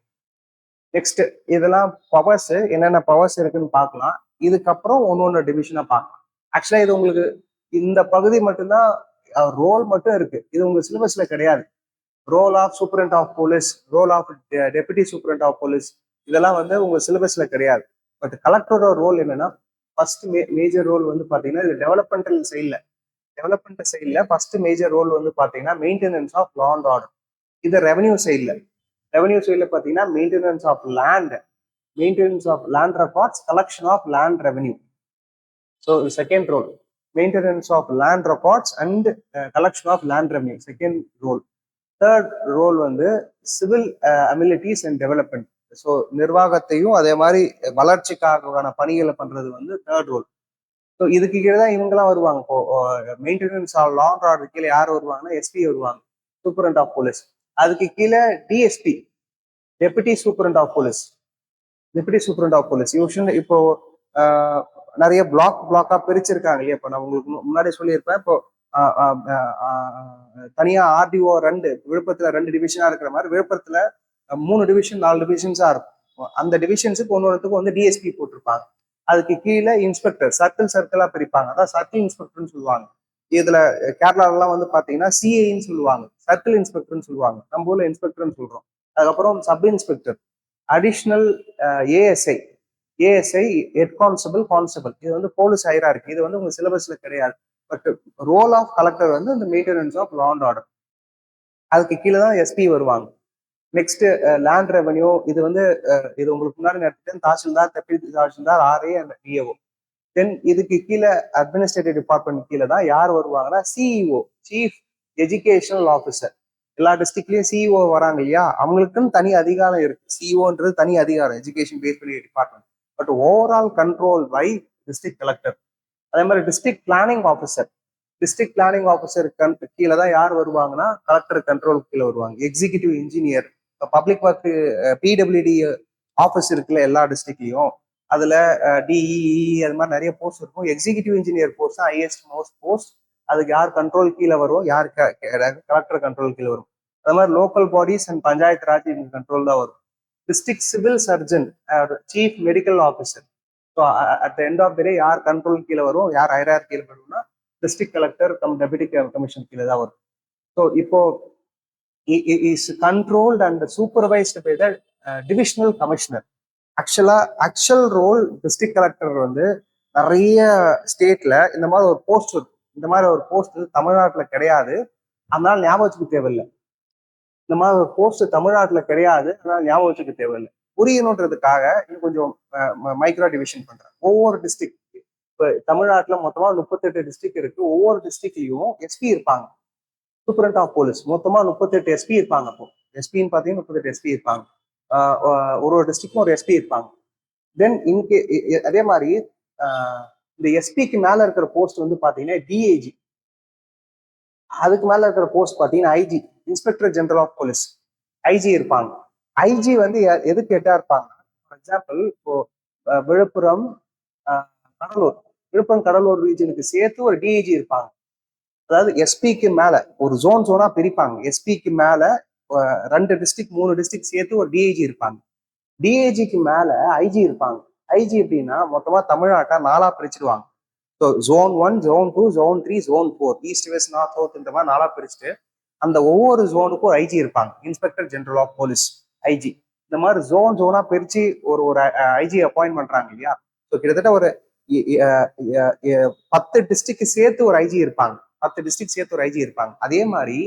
[SPEAKER 1] Next, இதெல்லாம் பவர்ஸ், என்னென்ன பவர்ஸ் இருக்குன்னு பார்க்கலாம். இதுக்கப்புறம் ஒன்னொன்னு டிவிஷனா பார்க்கலாம். ஆக்சுவலா இது உங்களுக்கு இந்த பகுதி மட்டும்தான் ரோல் மட்டும் இருக்கு. இது உங்க சிலபஸ்ல கிடையாது. Role of superintendent of police, role of deputy superintendent of police, இதெல்லாம் வந்து உங்க சிலபஸ்ல கிடையாது. பட் கலெக்டரோட ரோல் என்னன்னா, ஃபர்ஸ்ட் மேஜர் ரோல் வந்து பாத்தீங்கன்னா இது டெவலப்மெண்ட் சைட்ல ஃபர்ஸ்ட் மேஜர் ரோல் வந்து பாத்தீங்கன்னா maintenance of law and order. இது ரெவன்யூ சைட்ல பாத்தீங்கன்னா maintenance of land records, collection of land revenue. So second role maintenance of land records and collection of land revenue, second role. Third role வந்து civil amenities and development. So நிர்வாகத்தையும் அதே மாதிரி வளர்ச்சிக்கான பணிகளை பண்றது வந்து தேர்ட் ரோல். ஸோ இதுக்கு கீழே தான் இவங்கெல்லாம் வருவாங்க. இப்போ maintenance of law and order கீழே யார் வருவாங்கன்னா எஸ்பி வருவாங்க, சூப்பரண்ட் ஆஃப் போலீஸ். அதுக்கு கீழே DSP, deputy superintendent of police. Usual இப்போ நிறைய பிளாக்கா பிரிச்சிருக்காங்க இல்லையா. இப்போ நான் உங்களுக்கு முன்னாடி சொல்லியிருப்பேன். இப்போ தனியா ஆர்டிஓ விழுப்புரத்துல 2 டிவிஷனா இருக்கிற மாதிரி விழுப்புரத்துல 3 டிவிஷன் 4 டிவிஷன்ஸா இருக்கும். அந்த டிவிஷன்ஸுக்கு ஒன்னொருத்துக்கு வந்து டிஎஸ்பி போட்டிருப்பாங்க. அதுக்கு கீழே இன்ஸ்பெக்டர் சர்க்கிளா பிரிப்பாங்க, அதான் சர்க்கிள் இன்ஸ்பெக்டர்னு சொல்லுவாங்க. இதுல கேரளாலாம் வந்து பாத்தீங்கன்னா சிஐன்னு சொல்லுவாங்க, சர்க்கிள் இன்ஸ்பெக்டர்னு சொல்லுவாங்க. நம்ம ஊர்ல இன்ஸ்பெக்டர்னு சொல்றோம். அதுக்கப்புறம் sub inspector, additional ASI, head constable. இது வந்து போலீஸ் ஹைரார்கி. இது வந்து உங்க சிலபஸ்ல கிடையாது. பட் ரோல் ஆஃப் கலெக்டர் வந்து இந்த maintenance of law and order. அதுக்கு கீழே தான் எஸ்பி வருவாங்க. Next land revenue. இது வந்து இது உங்களுக்கு முன்னாடி நடத்திட்டேன், tahsildar, deputy tahsildar, RA and DAO. Then இதுக்கு கீழே அட்மினிஸ்ட்ரேட்டிவ் டிபார்ட்மெண்ட் கீழே தான் யார் வருவாங்கன்னா சிஇஓ, சீஃப் எஜுகேஷனல் ஆஃபீஸர். எல்லா டிஸ்ட்ரிக்ட்லயும் சிஇஓ வராங்க இல்லையா, அவங்களுக்குன்னு தனி அதிகாரம் இருக்கு. சிஇஓன்றது தனி அதிகாரம், எஜுகேஷன் பேஸ் பண்ணி department. But overall control by district collector. அதே மாதிரி டிஸ்ட்ரிக்ட் பிளானிங் ஆஃபீஸர் கீழே தான் யார் வருவாங்கன்னா கலெக்டர் கண்ட்ரோல் கீழே வருவாங்க. Executive engineer, public work PWD office இருக்குல்ல எல்லா டிஸ்ட்ரிக்ட்லயும், அதுல டிஇஇ அது மாதிரி நிறைய போஸ்ட் இருக்கும். எக்ஸிகியூட்டிவ் இன்ஜினியர் போஸ்ட் தான் ஹையஸ்ட் மோஸ்ட் போஸ்ட். அதுக்கு யார் கண்ட்ரோல் கீழே வரும், யார் கலெக்டர் கண்ட்ரோல் கீழே வரும். அது மாதிரி local bodies and panchayat raj control தான் வரும். District civil surgeon, chief medical officer. So at the end of the day யார் கண்ட்ரோல் கீழே வரும், யார் ஹைரார்கி கீழே வரும்னா டிஸ்ட்ரிக்ட் கலெக்டர் டெபுட்டி கமிஷன் கீழே தான் வரும். ஸோ இப்போ is controlled and supervised by the divisional commissioner. Actual role district collector வந்து நிறைய ஸ்டேட்ல இந்த மாதிரி ஒரு போஸ்ட் இருக்கு. இந்த மாதிரி ஒரு போஸ்ட் தமிழ்நாட்டுல கிடையாது, அதனால ஞாபகம் வச்சுக்க தேவையில்லை. இந்த மாதிரி ஒரு போஸ்ட் தமிழ்நாட்டுல கிடையாது, அதனால ஞாபகம் வச்சுக்க தேவையில்லை. புரியணுன்றதுக்காக இன்னும் கொஞ்சம் மைக்ரோ டிவிஷன் பண்றேன். ஒவ்வொரு டிஸ்ட்ரிக்ட், இப்ப தமிழ்நாட்டுல மொத்தமா 38 டிஸ்ட்ரிக்ட் இருக்கு. ஒவ்வொரு டிஸ்ட்ரிக்ட்லயும் எஸ்பி இருப்பாங்க, சூப்பரண்ட் ஆஃப் போலீஸ். மொத்தமா 38 எஸ்பி இருப்பாங்க. அப்போ எஸ்பின்னு பாத்தீங்கன்னா 38 எஸ்பி இருப்பாங்க. ஒரு டிஸ்ட்ரிக்டும் ஒரு எஸ்பி இருப்பாங்க. தென் அதே மாதிரி இந்த எஸ்பிக்கு மேல இருக்கிற போஸ்ட் வந்து பாத்தீங்கன்னா டிஐஜி. அதுக்கு மேல இருக்கிற போஸ்ட் பாத்தீங்கன்னா IG, inspector general of police. IG இருப்பாங்க. ஐஜி வந்து எதுக்கு ஹெட்டா இருப்பாங்க? ஃபார் எக்ஸாம்பிள் இப்போ விழுப்புரம், கடலூர் ரீஜனுக்கு சேர்த்து ஒரு டிஐஜி இருப்பாங்க. அதாவது எஸ்பிக்கு மேல ஒரு ஜோனா பிரிப்பாங்க. எஸ்பிக்கு மேல 2 டிஸ்ட்ரிக்ட் 3 டிஸ்ட்ரிக்ட் சேர்த்து ஒரு டிஐஜி இருப்பாங்க. டிஐஜிக்கு மேல ஐஜி இருப்பாங்க. ஐஜி எப்படின்னா மொத்தமா தமிழ்நாட்டை 4ஆ பிரிச்சிருவாங்க. So zone 1, zone 2, zone 3, zone 4, east west north south இந்த மாதிரி 4ஆ பிரிச்சுட்டு அந்த ஒவ்வொரு ஜோனுக்கும் ஐஜி இருப்பாங்க, inspector general of police, IG. இந்த மாதிரி ஜோனா பிரிச்சு ஒரு ஐஜி அப்பாயின்ட் பண்றாங்க இல்லையா. ஸோ கிட்டத்தட்ட ஒரு 10 டிஸ்ட்ரிக்ட் சேர்த்து ஒரு ஐஜி இருப்பாங்க. 10 டிஸ்ட்ரிக்ட் சேர்த்து ஒரு ஐஜி இருப்பாங்க. அதே மாதிரி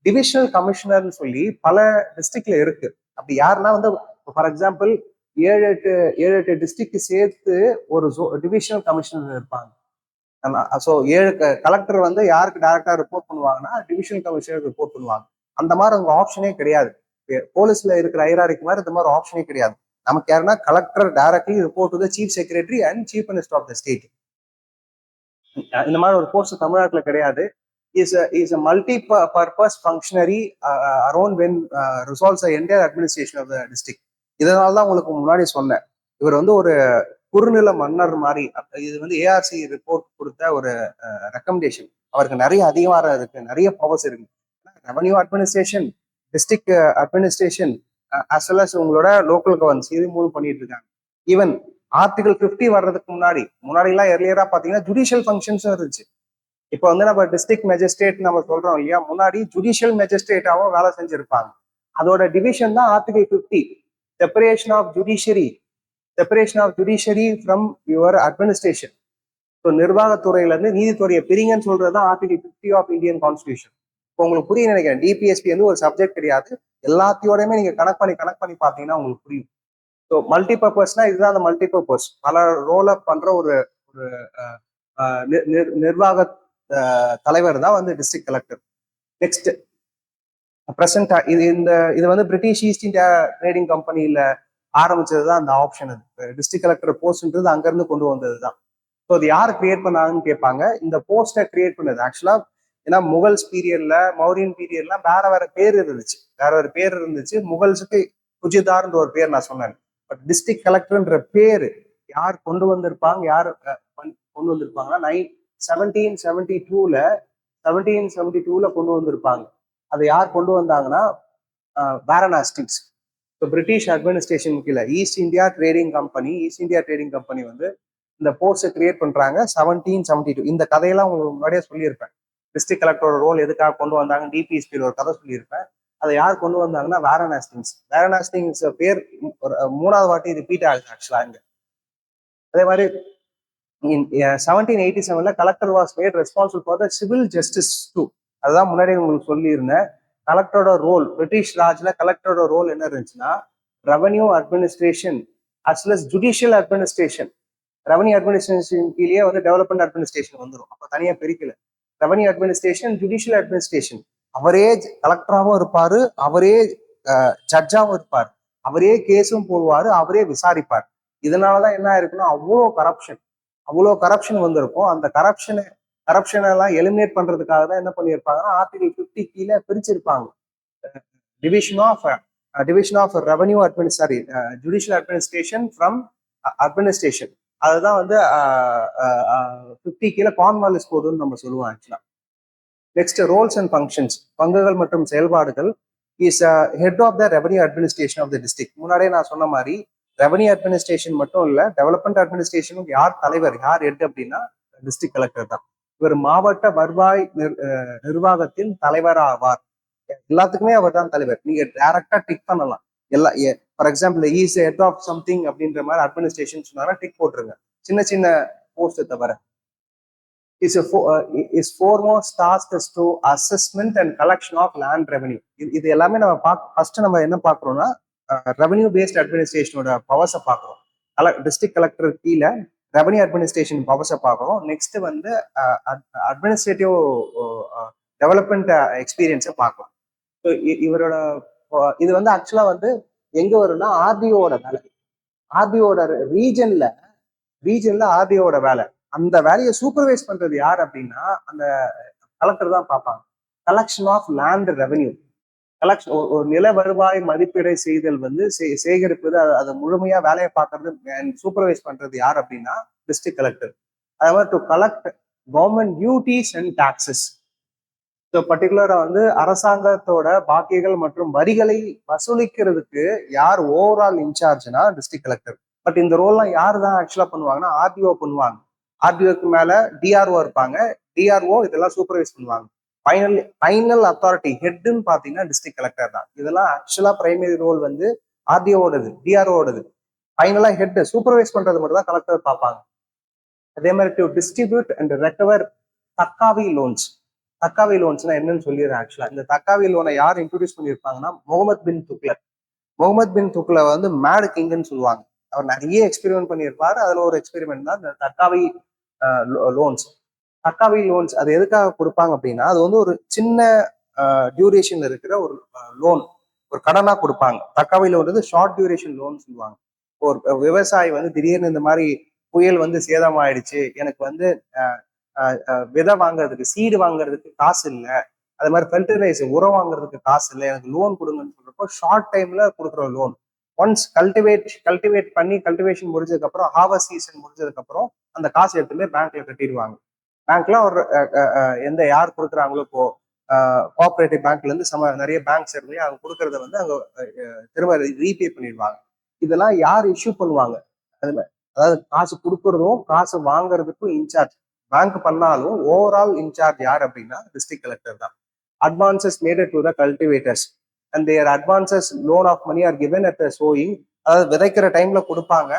[SPEAKER 1] டிவிஷனல் கமிஷனர்னு சொல்லி பல டிஸ்ட்ரிக்ட்ல இருக்கு. அப்படி யாருன்னா வந்து ஃபார் எக்ஸாம்பிள் 7-8 டிஸ்ட்ரிக்ட் சேர்த்து ஒரு டிவிஷனல் கமிஷனர் இருப்பாங்க. ஸோ 7 கலெக்டர் வந்து யாருக்கு டைரக்டா ரிப்போர்ட் பண்ணுவாங்கன்னா டிவிஷனல் கமிஷனர் ரிப்போர்ட் பண்ணுவாங்க. அந்த மாதிரி அவங்க ஆப்ஷனே கிடையாது. போலீஸ்ல இருக்கிற ஹைரார்கி மாதிரி இந்த மாதிரி ஆப்ஷனே கிடையாது. நமக்கு யாருன்னா collector directly report to the chief secretary and chief minister of the state. இந்த மாதிரி ஒரு போஸ்ட் தமிழ்நாட்டில் கிடையாது. Is a multi-purpose functionary around when resolves the entire administration of the district. இதனால தான் உங்களுக்கு முன்னாடி சொன்னேன், இவர் வந்து ஒரு குறுநில மன்னர் மாதிரி. இது வந்து ஏஆர்சி ரிப்போர்ட் கொடுத்த ஒரு ரெக்கமெண்டேஷன். அவருக்கு நிறைய அதிகாரம் இருக்கு, நிறைய பவர்ஸ் இருக்கு. Revenue administration, district administration, as well as உங்களோட லோக்கல் கவர்னன்ஸ், இது மூணு பண்ணிட்டு இருக்காங்க. ஈவன் ஆர்டிகல் 50 வர்றதுக்கு முன்னாடிலாம் எர்லியரா பாத்தீங்கன்னா ஜுடிஷியல் ஃபங்க்ஷன்ஸும் இருந்துச்சு. இப்போ வந்து நம்ம டிஸ்ட்ரிக்ட் மேஜிஸ்ட்ரேட் நம்ம சொல்றோம் இல்லையா, முன்னாடி ஜுடிஷியல் மேஜிஸ்ட்ரேட்டாவும் வேலை செஞ்சிருப்பாங்க. அதோட டிவிஷன் தான் article 50. Separation of judiciary from your administration. So நிர்வாகத்துறையில இருந்து நீதித்துறையை பிரிங்கன்னு சொல்றதுதான் ஆர்டிகல் 50 ஆஃப் இந்தியன் கான்ஸ்டியூஷன். இப்போ உங்களுக்கு புரியும் நினைக்கிறேன். டிபிஎஸ்பி வந்து ஒரு சப்ஜெக்ட் கிடையாது, எல்லாத்தையோடையுமே நீங்க கனெக்ட் பண்ணி பார்த்தீங்கன்னா உங்களுக்கு புரியும். ஸோ மல்டி பர்பஸ்னா இதுதான் அந்த மல்டி பர்பஸ், பல ரோல பண்ற ஒரு ஒரு நிர்வாக தலைவர் தான் வந்து டிஸ்ட்ரிக்ட் கலெக்டர். நெக்ஸ்ட் பிரசன்ட் இது வந்து பிரிட்டிஷ் ஈஸ்ட் இந்தியா ட்ரேடிங் கம்பெனியில ஆரம்பிச்சது தான் அந்த ஆப்ஷன். அது டிஸ்ட்ரிக்ட் கலெக்டர் போஸ்ட்ன்றது அங்கிருந்து கொண்டு வந்தது தான். ஸோ அது யார் கிரியேட் பண்ணாங்கன்னு கேட்பாங்க. இந்த போஸ்டை கிரியேட் பண்ணது ஆக்சுவலா, ஏன்னா முகல்ஸ் பீரியட்ல, மௌரியன் பீரியட்ல வேற பேர் இருந்துச்சு. முகல்ஸுக்கு குஜிதார்ன்ற ஒரு பேர் நான் சொன்னேன். பட் டிஸ்ட்ரிக்ட் கலெக்டர்ன்ற பேரு யார் கொண்டு வந்திருப்பாங்கன்னா 1772ல கொண்டு வந்திருப்பாங்க. அதை யார் கொண்டு வந்தாங்கன்னா வாரணாசிஸ். ஸோ பிரிட்டிஷ் அட்மினிஸ்ட்ரேஷன் கீழே ஈஸ்ட் இந்தியா ட்ரேடிங் கம்பெனி வந்து இந்த போஸ்டை கிரியேட் பண்றாங்க 1772. இந்த கதையெல்லாம் உங்களுக்கு முன்னாடியே சொல்லியிருப்பேன். டிஸ்ட்ரிக்ட் கலெக்டரோட ரோல் எதுக்காக கொண்டு வந்தாங்க, டிபிஎஸ்பியில் ஒரு கதை சொல்லியிருப்பேன். அதை யார் கொண்டு வந்தாங்கன்னா வாரணாசிஸ் பேர் 3வது வாட்டி ரிப்பீட் ஆகுது ஆக்சுவலா இங்க. அதே மாதிரி 1787ல collector was made responsible for the civil justice too. அதுதான் முன்னாடி உங்களுக்கு சொல்லியிருந்தேன். கலெக்டரோட ரோல், பிரிட்டிஷ் ராஜ்ல கலெக்டரோட ரோல் என்ன இருந்துச்சுன்னா, revenue administration as well as judicial administration. Revenue administration கீழே வந்து டெவலப்மெண்ட் அட்மினிஸ்ட்ரேஷன் வந்துடும். அப்போ தனியாக பிரிக்கல. Revenue administration, judicial administration. அவரே கலெக்டராகவும் இருப்பாரு, அவரே ஜட்ஜாகவும் இருப்பார், அவரே கேஸும் போடுவாரு, அவரே விசாரிப்பார். இதனாலதான் என்ன இருக்குன்னா அவ்வளோ கரப்ஷன் வந்திருக்கும். அந்த கரப்ஷன் எல்லாம் எலிமினேட் பண்றதுக்காக தான் என்ன பண்ணியிருப்பாங்கன்னா ஆர்டிகல் 50 கீழே பிரிச்சிருப்பாங்க. Division of revenue judicial administration from administration. அதுதான் வந்து 50 கீழே கார்ன்வாலிஸ் கோடுன்னு நம்ம சொல்லுவோம் ஆக்சுவலா. நெக்ஸ்ட் ரோல்ஸ் அண்ட் ஃபங்க்ஷன்ஸ், பங்குகள் மற்றும் செயல்பாடுகள். Is head of the revenue administration of the district. முன்னாடியே நான் சொன்ன மாதிரி ரெவன்யூ அட்மினிஸ்ட்ரேஷன் மட்டும் இல்ல, டெவலப்மெண்ட் அட்மினிஸ்ட்ரேஷனுக்கு யார் தலைவர், யார் ஹெட் அப்படின்னா டிஸ்ட்ரிக்ட் கலெக்டர் தான். இவர் மாவட்ட வருவாய் நிர்வாகத்தின் தலைவர் ஆவார். எல்லாத்துக்குமே அவர் தான் தலைவர். நீங்க டைரக்டா டிக் பண்ணலாம். For example is head of something அப்படின்ற மாதிரி அட்மினிஸ்ட்ரேஷன் சொன்னாலும் டிக் போட்டுருங்க, சின்ன சின்ன போஸ்ட் தவிர. is foremost task is to assessment and collection of land revenue. இது எல்லாமே நம்ம ஃபர்ஸ்ட் நம்ம என்ன பார்க்குறோம்னா ரெவன்யூ பேஸ்ட் அட்மினிஸ்ட்ரேஷனோட பவர்ஸை பார்க்குறோம். டிஸ்ட்ரிக்ட் கலெக்டர் கீழே ரெவன்யூ அட்மினிஸ்ட்ரேஷன் பவர்ஸை பார்க்குறோம். நெக்ஸ்ட் வந்து அட்மினிஸ்ட்ரேட்டிவ் டெவலப்மெண்ட் எக்ஸ்பீரியன்ஸை பார்க்கலாம். ஸோ இவரோட இது வந்து ஆக்சுவலா வந்து எங்க வரும்னா ஆர்டிஓட வேலை. ஆர்டிஓட ரீஜன்ல ஆர்டிஓட வேலை. அந்த வேலையை சூப்பர்வைஸ் பண்றது யார் அப்படின்னா அந்த கலெக்டர் தான் பார்ப்பாங்க. Collection of land revenue, collection ஒரு நில வருவாய் மதிப்பீடை செய்தல் வந்து சேகரிப்பது, அதை முழுமையா வேலையை பார்க்கறது சூப்பர்வைஸ் பண்றது யார் அப்படின்னா டிஸ்ட்ரிக்ட் கலெக்டர். அதாவது to collect government duties and taxes. So பர்டிகுலரா வந்து அரசாங்கத்தோட பாக்கியங்கள் மற்றும் வரிகளை வசூலிக்கிறதுக்கு யார் ஓவரால் இன்சார்ஜ்னா டிஸ்ட்ரிக்ட் கலெக்டர். பட் இந்த ரோல்லாம் யார் தான் ஆக்சுவலா பண்ணுவாங்கன்னா ஆர்டிஓ பண்ணுவாங்க. ஆர்டிஓக்கு மேல டிஆர்ஓ இருப்பாங்க. டிஆர்ஓ இதெல்லாம் சூப்பர்வைஸ் பண்ணுவாங்க. ஃபைனல் அத்தாரிட்டி ஹெட்னு பாத்தீங்கன்னா டிஸ்ட்ரிக்ட் கலெக்டர் தான். இதெல்லாம் ஆக்சுவலா பிரைமரி ரோல் வந்து ஆர்டிஓடது, டிஆர்ஓடது. ஃபைனலா ஹெட் சூப்பர்வைஸ் பண்றது மட்டும் தான் கலெக்டர் பார்ப்பாங்க. அதே மாதிரி to distribute and recover taccavi loans. Taccavi லோன்ஸ்னா என்னன்னு சொல்லிடுறேன். ஆக்சுவலா இந்த தக்காவி லோனை யார் இன்ட்ரோடியூஸ் பண்ணியிருப்பாங்கன்னா முகமது பின் துக்ளக் வந்து மேட் கிங்னு சொல்லுவாங்க. அவர் நிறைய எக்ஸ்பெரிமெண்ட் பண்ணியிருப்பாரு. அதுல ஒரு எக்ஸ்பெரிமெண்ட் தான் இந்த தக்காவி லோன்ஸ். தக்காவி லோன்ஸ் அது எதுக்காக கொடுப்பாங்க அப்படின்னா, அது வந்து ஒரு சின்ன டியூரேஷன் இருக்கிற ஒரு லோன், ஒரு கடனா கொடுப்பாங்க. தக்காவி லோன் வந்து ஷார்ட் டியூரேஷன் லோன் சொல்லுவாங்க. ஒரு விவசாயி வந்து திடீர்னு இந்த மாதிரி புயல் வந்து சேதம் ஆயிடுச்சு, எனக்கு வந்து விதை வாங்குறதுக்கு, சீடு வாங்குறதுக்கு காசு இல்லை, அது மாதிரி ஃபெர்டிலைசர் உரம் வாங்குறதுக்கு காசு இல்லை, எனக்கு லோன் கொடுங்கன்னு சொல்றப்போ ஷார்ட் டைம்ல கொடுக்குற லோன். ஒன்ஸ் கல்டிவேட் பண்ணி கல்டிவேஷன் முடிஞ்சதுக்கு அப்புறம், ஹார்வெஸ்ட் சீசன் முடிஞ்சதுக்கு அப்புறம் அந்த காசு எடுத்துமே பேங்க்ல கட்டிடுவாங்க. பேங்க்ல ஒரு எந்த யார் கொடுக்குறாங்களோ, இப்போ கோஆபரேட்டிவ் பேங்க்ல இருந்து நிறைய பேங்க்ஸ் இருக்கு, அவங்க கொடுக்கறத வந்து அவங்க திரும்ப ரீபே பண்ணிடுவாங்க. இதெல்லாம் யார் இஷ்யூ பண்ணுவாங்க? அதாவது காசு கொடுக்கறதும் காசு வாங்குறதுக்கும் இன்சார்ஜ் பேங்க் பண்ணாலும் ஓவரால் இன்சார்ஜ் யார் அப்படின்னா டிஸ்ட்ரிக்ட் கலெக்டர் தான். Advances made to the cultivators and their advances loan of money are given at the sowing அதாவது விதைக்கிற டைம்ல கொடுப்பாங்க.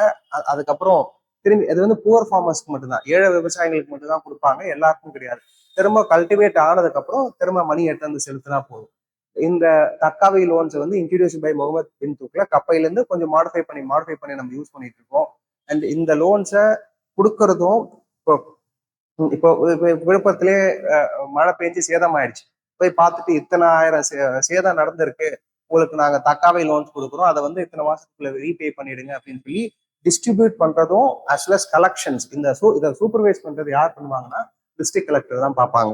[SPEAKER 1] அதுக்கப்புறம் திரும்பி அது வந்து புவர் ஃபார்மர்ஸ்க்கு மட்டும்தான், ஏழை விவசாயிகளுக்கு மட்டும்தான் கொடுப்பாங்க, எல்லாருக்கும் கிடையாது. திரும்ப கல்டிவேட் ஆனதுக்கு அப்புறம் திரும்ப மணி எடுத்து வந்து செலுத்தினா போதும். இந்த தக்காவை லோன்ஸ் வந்து இன்ட்ரடியூஸ் பை முகமது பின் துக்ளக் கப்பையில இருந்து கொஞ்சம் மாடிஃபை பண்ணி நம்ம யூஸ் பண்ணிட்டு இருக்கோம். அண்ட் இந்த லோன்ஸை கொடுக்கறதும் இப்போ இப்போ விழுப்புரத்திலே மழை பெஞ்சு சேதம் ஆயிடுச்சு, போய் பார்த்துட்டு இத்தனை ஆயிரம் சேதம் நடந்திருக்கு, உங்களுக்கு நாங்க தக்காவை லோன்ஸ் கொடுக்குறோம், அதை வந்து இத்தனை மாசத்துக்குள்ள ரீபே பண்ணிடுங்க அப்படின்னு சொல்லி டிஸ்ட்ரிபியூட் பண்றதும் அஸ் வெல் அஸ் கலெக்ஷன்ஸ் இதை சூப்பர்வைஸ் பண்றது யார் பண்ணுவாங்கன்னா டிஸ்ட்ரிக்ட் கலெக்டர் தான் பார்ப்பாங்க.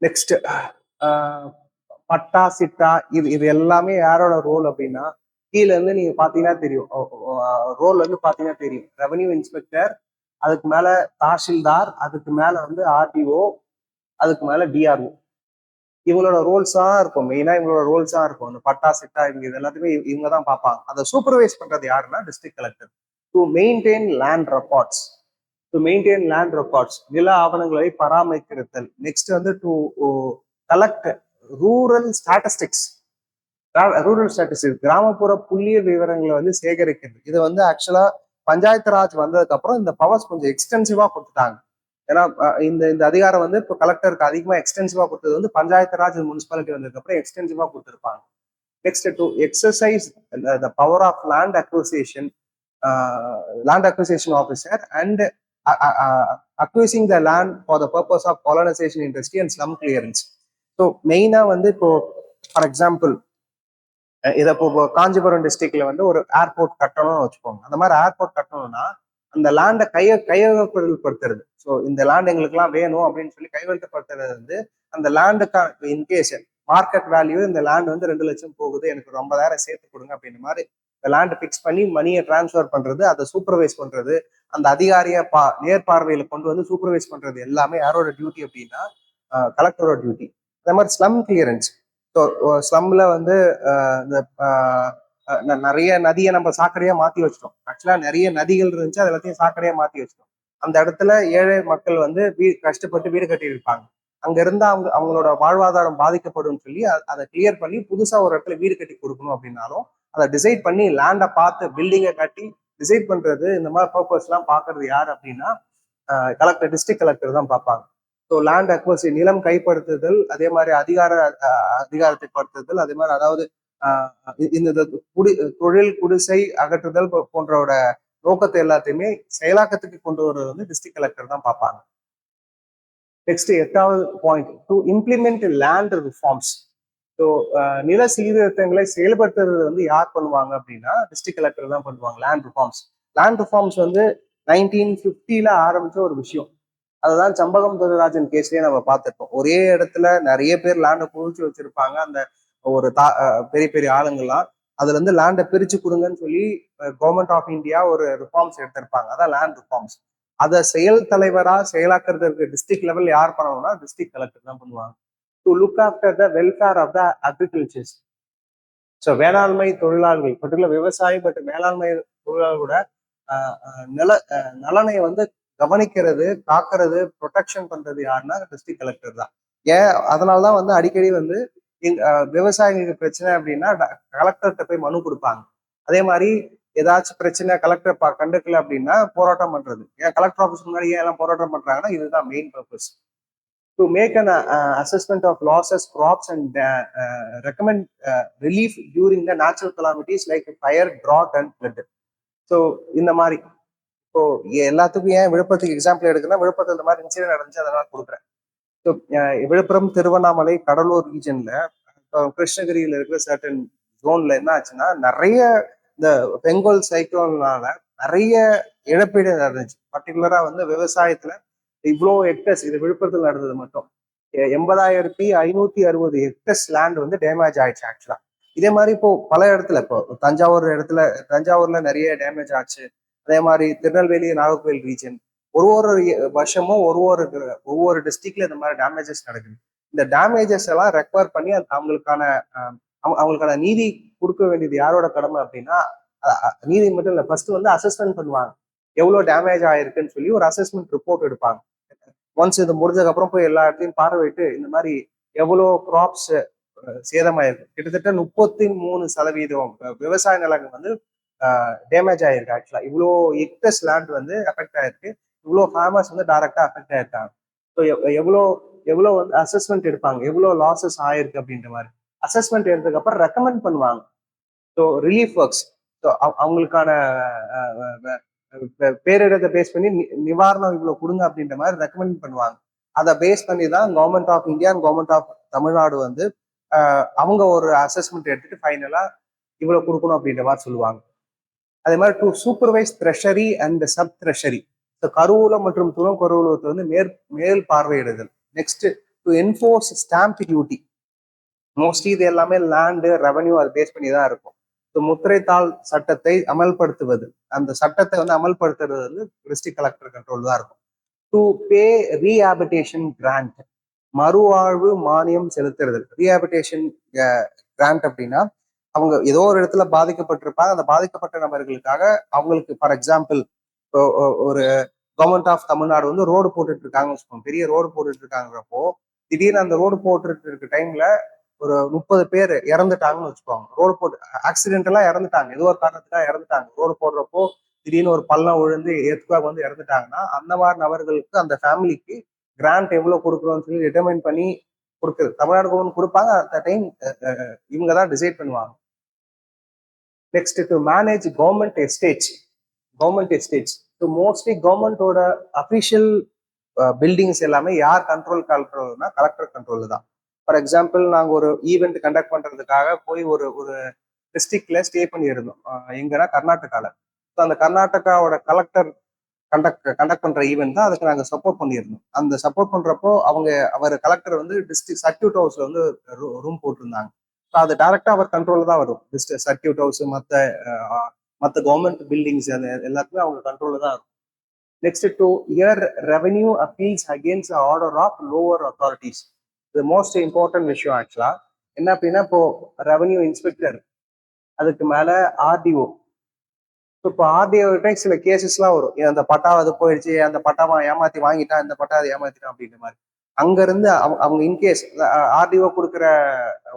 [SPEAKER 1] நெக்ஸ்ட் பட்டா சிட்டா இது எல்லாமே யாரோட ரோல் அப்படின்னா, கீழே இருந்து நீங்க பாத்தீங்கன்னா தெரியும், ரோல் வந்து பாத்தீங்கன்னா தெரியும், ரெவன்யூ இன்ஸ்பெக்டர், அதுக்கு மேல தாசில்தார், அதுக்கு மேல வந்து ஆர்டிஓ, அதுக்கு மேல டிஆர்ஓ. இவங்களோட ரோல்ஸா இருக்கும், மெயினா இவங்களோட ரோல்ஸா இருக்கும். அந்த பட்டா சிட்டா இது எல்லாத்தையுமே இவங்க தான் பார்ப்பாங்க. அதை சூப்பர்வைஸ் பண்றது யாருன்னா district collector. To maintain land records நில ஆவணங்களை பராமரித்தல். நெக்ஸ்ட் வந்து டு கலெக்ட் ரூரல் ஸ்டாட்டிஸ்டிக்ஸ் கிராமப்புற புள்ளியியல் விவரங்களை வந்து சேகரிக்கிறது. இது வந்து ஆக்சுவலா பஞ்சாயத்து ராஜ் வந்ததுக்கு அப்புறம் இந்த பவர்ஸ் கொஞ்சம் எக்ஸ்டென்சிவா கொடுத்துட்டாங்க. ஏன்னா இந்த இந்த அதிகாரம் வந்து இப்போ கலெக்டருக்கு அதிகமா எக்ஸ்டென்சிவா கொடுத்தது வந்து பஞ்சாயத்து ராஜ் முனிசிபாலிட்டி வந்ததுக்கு அப்புறம் எக்ஸ்டென்சிவா கொடுத்துருப்பாங்க. Next to exercise the power of land acquisition officer and acquiring the land for the purpose of colonisation industry and slum clearance. So மெயினா வந்து இப்போ ஃபார் எக்ஸாம்பிள் இதை இப்போ காஞ்சிபுரம் டிஸ்ட்ரிக்ட்ல வந்து ஒரு ஏர்போர்ட் கட்டணும்னு வச்சுக்கோங்க. அந்த மாதிரி ஏர்போர்ட் கட்டணும்னா அந்த லேண்டை கையகப்படுத்துறது. ஸோ இந்த லேண்ட் எங்களுக்குலாம் வேணும் அப்படின்னு சொல்லி கையெழுத்தப்படுத்துறது வந்து அந்த லேண்டுக்கான இன்கேஸ் மார்க்கெட் வேல்யூ இந்த லேண்ட் வந்து 2 லட்சம் போகுது, எனக்கு ஒரு 50,000 சேர்த்து கொடுங்க அப்படின்ற மாதிரி இந்த லேண்டை பிக்ஸ் பண்ணி மணியை டிரான்ஸ்ஃபர் பண்றது, அதை சூப்பர்வைஸ் பண்றது, அந்த அதிகாரியை நேர்பார்வையில கொண்டு வந்து சூப்பர்வைஸ் பண்றது எல்லாமே யாரோட டியூட்டி அப்படின்னா கலெக்டரோட டியூட்டி. அதே மாதிரி ஸ்லம் கிளியரன்ஸ். ஸோ ஸ்லம்ல வந்து நிறைய நதியை நம்ம சாக்கடையா மாத்தி வச்சிட்டோம். ஆக்சுவலா நிறைய நதிகள் இருந்துச்சு, அது எல்லாத்தையும் சாக்கடையா மாத்தி வச்சிட்டோம். அந்த இடத்துல ஏழை மக்கள் வந்து கஷ்டப்பட்டு வீடு கட்டி இருப்பாங்க. அங்க இருந்தா அவங்களோட வாழ்வாதாரம் பாதிக்கப்படும் சொல்லி அதை கிளியர் பண்ணி புதுசா ஒரு இடத்துல வீடு கட்டி கொடுக்கணும் அப்படின்னாலும் அதை டிசைட் பண்ணி லேண்டை பார்த்து பில்டிங்கை கட்டி டிசைட் பண்றது, இந்த மாதிரி பர்பஸ் எல்லாம் பாக்குறது யார் அப்படின்னா டிஸ்ட்ரிக்ட் கலெக்டர் தான் பார்ப்பாங்க. ஸோ லேண்ட் அக்வசி நிலம் கைப்படுத்துதல், அதே மாதிரி அதிகாரத்தை படுத்துதல், அதே மாதிரி அதாவது இந்த தொழில் குடிசை அகற்றுதல் போன்றோட நோக்கத்தை எல்லாத்தையுமே செயலாக்கத்துக்கு கொண்டு வர்றது வந்து டிஸ்ட்ரிக்ட் கலெக்டர் தான் பார்ப்பாங்க. நெக்ஸ்ட் 8வது point, to implement land reforms. So நில சீர்திருத்தங்களை செயல்படுத்துறது வந்து யார் பண்ணுவாங்க அப்படின்னா டிஸ்ட்ரிக்ட் கலெக்டர் தான் பண்ணுவாங்க. லேண்ட் ரிஃபார்ம்ஸ் வந்து 1950 ஆரம்பிச்ச ஒரு விஷயம். அதுதான் சம்பகம் துரைராஜன் கேஸ்லயே நம்ம பார்த்துருப்போம். ஒரே இடத்துல நிறைய பேர் லேண்டை குவிச்சு வச்சிருப்பாங்க. அந்த ஒரு பெரிய பெரிய ஆளுங்கள்லாம் அதுல இருந்து லேண்டை பிரிச்சு கொடுங்கன்னு சொல்லி கவர்மெண்ட் ஆஃப் இந்தியா ஒரு ரிஃபார்ம்ஸ் எடுத்திருப்பாங்க. அதான் லேண்ட் ரிஃபார்ம்ஸ். அதை செயலாக்குறதுக்கு டிஸ்ட்ரிக்ட் லெவல் யார் பண்ணணும்னா டிஸ்ட்ரிக்ட் கலெக்டர் தான் பண்ணுவாங்க. To look after the welfare of the agricultures. So வேளாண்மை தொழிலாளர்கள், பர்டிகுலர் விவசாயம் மற்றும் வேளாண்மை தொழிலாளர்களோட நலனை வந்து கவனிக்கிறது, காக்கிறது, ப்ரொடெக்ஷன் பண்றது யாருன்னா டிஸ்ட்ரிக்ட் கலெக்டர் தான். அதனாலதான் வந்து அடிக்கடி வந்து விவசாயிகளுக்கு பிரச்சனை அப்படின்னா கலெக்டர்கிட்ட போய் மனு கொடுப்பாங்க. அதே மாதிரி ஏதாச்சும் பிரச்சனை கலெக்டர் கண்டுக்கல அப்படின்னா போராட்டம் பண்றது. ஏன் கலெக்டர் ஆஃபீஸ் முன்னாடி ஏன் எல்லாம் போராட்டம் பண்றாங்கன்னா இதுதான் main purpose. To make an assessment of losses crops and recommend relief during the natural calamities like fire, drought and flood. So இந்த மாதிரி இப்போ எல்லாத்துக்கும் ஏன் விழுப்புரத்துக்கு எக்ஸாம்பிள் எடுக்குன்னா விழுப்புரத்துல இந்த மாதிரி இன்சிடென்ட் நடந்துச்சு, அதனால கொடுக்குறேன். ஸோ விழுப்புரம், திருவண்ணாமலை, கடலூர் ரீஜன்ல கிருஷ்ணகிரியில இருக்கிற சர்டன் ஜோன்ல என்ன ஆச்சுன்னா நிறைய இந்த பெங்கால் சைக்ளோன்னால நிறைய இழப்பீடு நடந்துச்சு. பர்டிகுலரா வந்து விவசாயத்துல இவ்வளோ ஹெக்டர்ஸ், இது விழுப்புரத்துல நடந்தது மட்டும் 80,560 ஹெக்டர்ஸ் லேண்ட் வந்து டேமேஜ் ஆயிடுச்சு ஆக்சுவலா. இதே மாதிரி இப்போ பல இடத்துல, இப்போ தஞ்சாவூர்ல நிறைய டேமேஜ் ஆச்சு. அதே மாதிரி திருநெல்வேலி, நாகர்கோவில் ரீஜன் ஒரு வருஷமும் ஒவ்வொரு டிஸ்ட்ரிக்ட்ல இந்த மாதிரி டேமேஜஸ் நடக்குது. இந்த டேமேஜஸ் எல்லாம் ரெக்வயர் பண்ணி அவங்களுக்கான நீதி கொடுக்க வேண்டியது யாரோட கடமை அப்படின்னா நீதி மட்டும் இல்லை, ஃபர்ஸ்ட் வந்து அசஸ்மெண்ட் பண்ணுவாங்க. எவ்வளவு டேமேஜ் ஆயிருக்குன்னு சொல்லி ஒரு அசஸ்மெண்ட் ரிப்போர்ட் எடுப்பாங்க. ஒன்ஸ் இது முடிஞ்சதுக்கு அப்புறம் போய் எல்லா இடத்தையும் பார்வையிட்டு இந்த மாதிரி எவ்வளோ கிராப்ஸ் சேதமாயிருக்கு. கிட்டத்தட்ட 33% விவசாய நிலங்கள் வந்து டேமேஜ் ஆயிருக்கு. ஆக்சுவலா இவ்வளோ ஹெக்டர்ஸ் லேண்ட் வந்து அஃபெக்ட் ஆயிருக்கு. இவ்வளோ ஃபார்மர்ஸ் வந்து டைரக்டா அஃபெக்ட் ஆயிருக்காங்க. ஸோ எவ்வளோ எவ்வளோ வந்து அசஸ்மெண்ட் எடுப்பாங்க, எவ்வளோ லாசஸ் ஆயிருக்கு அப்படின்ற மாதிரி அசஸ்மெண்ட் எடுத்ததுக்கு அப்புறம் ரெக்கமெண்ட் பண்ணுவாங்க. ஸோ ரிலீஃப் ஒர்க்ஸ், ஸோ அவங்களுக்கான பேரிடத்தை பேஸ் பண்ணி நிவாரணம் இவ்வளவு கொடுங்க அப்படின்ற மாதிரி ரெக்கமெண்ட் பண்ணுவாங்க. அதை பேஸ் பண்ணி தான் government of India and government of Tamil Nadu வந்து அவங்க ஒரு அசஸ்மெண்ட் எடுத்துட்டு ஃபைனலா இவ்வளவு கொடுக்கணும் அப்படின்ற மாதிரி சொல்லுவாங்க. அதே மாதிரி to supervise treasury and sub treasury, கருவூலம் மற்றும் துணை கருவூலத்தை வந்து மேல் பார்வையிடுதல். Next to enforce stamp duty, mostly இது எல்லாமே லேண்டு ரெவன்யூ அதை பேஸ் பண்ணி தான் இருக்கும். முத்திரைத்தாள் சட்டத்தை அமல்படுத்துவது, அந்த சட்டத்தை வந்து அமல்படுத்துறது வந்து டிஸ்ட்ரிக்ட் கலெக்டர் கண்ட்ரோல் தான் இருக்கும். டு பே ரீஹாபிடேஷன் கிராண்ட், மறுவாழ்வு மானியம் செலுத்துறது. ரீஹாபிடேஷன் கிராண்ட் அப்படின்னா அவங்க ஏதோ ஒரு இடத்துல பாதிக்கப்பட்டிருப்பாங்க, அந்த பாதிக்கப்பட்ட நபர்களுக்காக அவங்களுக்கு ஃபார் எக்ஸாம்பிள் ஒரு கவர்மெண்ட் ஆஃப் தமிழ்நாடு வந்து ரோடு போட்டுட்டு இருக்காங்கன்னு வச்சுக்கோங்க, பெரிய ரோடு போட்டுட்டு இருக்காங்கிறப்போ திடீர்னு அந்த ரோடு போட்டுட்டு இருக்க டைம்ல ஒரு 30 பேர் இறந்துட்டாங்கன்னு வச்சுக்கோங்க, ரோடு போட்டு ஆக்சிடென்டெல்லாம் இறந்துட்டாங்க, ஏதோ ஒரு காரணத்துக்காக இறந்துட்டாங்க, ரோடு போடுறப்போ திடீர்னு ஒரு பள்ளம் விழுந்து எர்த்குவேக் வந்து இறந்துட்டாங்கன்னா அந்த மாதிரி நபர்களுக்கு அந்த ஃபேமிலிக்கு கிராண்ட் எவ்வளவு கொடுக்குறோம்னு சொல்லி டிட்டர்மைன் பண்ணி கொடுக்குறது தமிழ்நாடு கவர்மெண்ட் கொடுப்பாங்க. அந்த டைம் இவங்க தான் டிசைட் பண்ணுவாங்க. Next to manage government estates. So mostly கவர்மெண்டோட அஃபிஷியல் பில்டிங்ஸ் எல்லாமே யார் கண்ட்ரோல்னா கலெக்டர் கண்ட்ரோல் தான். ஃபார் எக்ஸாம்பிள் நாங்கள் ஒரு ஈவெண்ட் கண்டக்ட் பண்றதுக்காக போய் ஒரு டிஸ்ட்ரிக்ட்ல ஸ்டே பண்ணியிருந்தோம், எங்கன்னா கர்நாடகால. ஸோ அந்த கர்நாடகாவோட கலெக்டர் கண்டக்ட் பண்ற ஈவெண்ட் தான், அதுக்கு நாங்கள் சப்போர்ட் பண்ணியிருந்தோம். அந்த சப்போர்ட் பண்றப்போ அவர் கலெக்டர் வந்து டிஸ்ட்ரிக்ட் சர்க்கியூட் ஹவுஸ்ல வந்து ரூம் போட்டிருந்தாங்க. ஸோ அது டைரக்டா அவர் கண்ட்ரோல் தான் வரும். டிஸ்ட்ரிக்ட் சர்க்கியூட் ஹவுஸ் மற்ற கவர்மெண்ட் பில்டிங்ஸ் எல்லாத்துக்குமே அவங்க கண்ட்ரோல்ல தான் இருக்கும். Next to hear revenue appeals against order of lower authorities. இது மோஸ்ட் இம்பார்ட்டன்ட் விஷயம் ஆக்சுவலா. என்ன அப்படின்னா இப்போ ரெவன்யூ இன்ஸ்பெக்டர், அதுக்கு மேல ஆர்டிஓ. இப்போ ஆர்டிஓ கிட்ட சில கேசஸ்லாம் வரும், அந்த பட்டா அது போயிடுச்சு, அந்த பட்டாவை ஏமாத்தி வாங்கிட்டான், இந்த பட்டா அதை ஏமாத்திட்டான் அப்படின்ற மாதிரி. அங்க இருந்து அவங்க இன்கேஸ் ஆர்டிஓ கொடுக்குற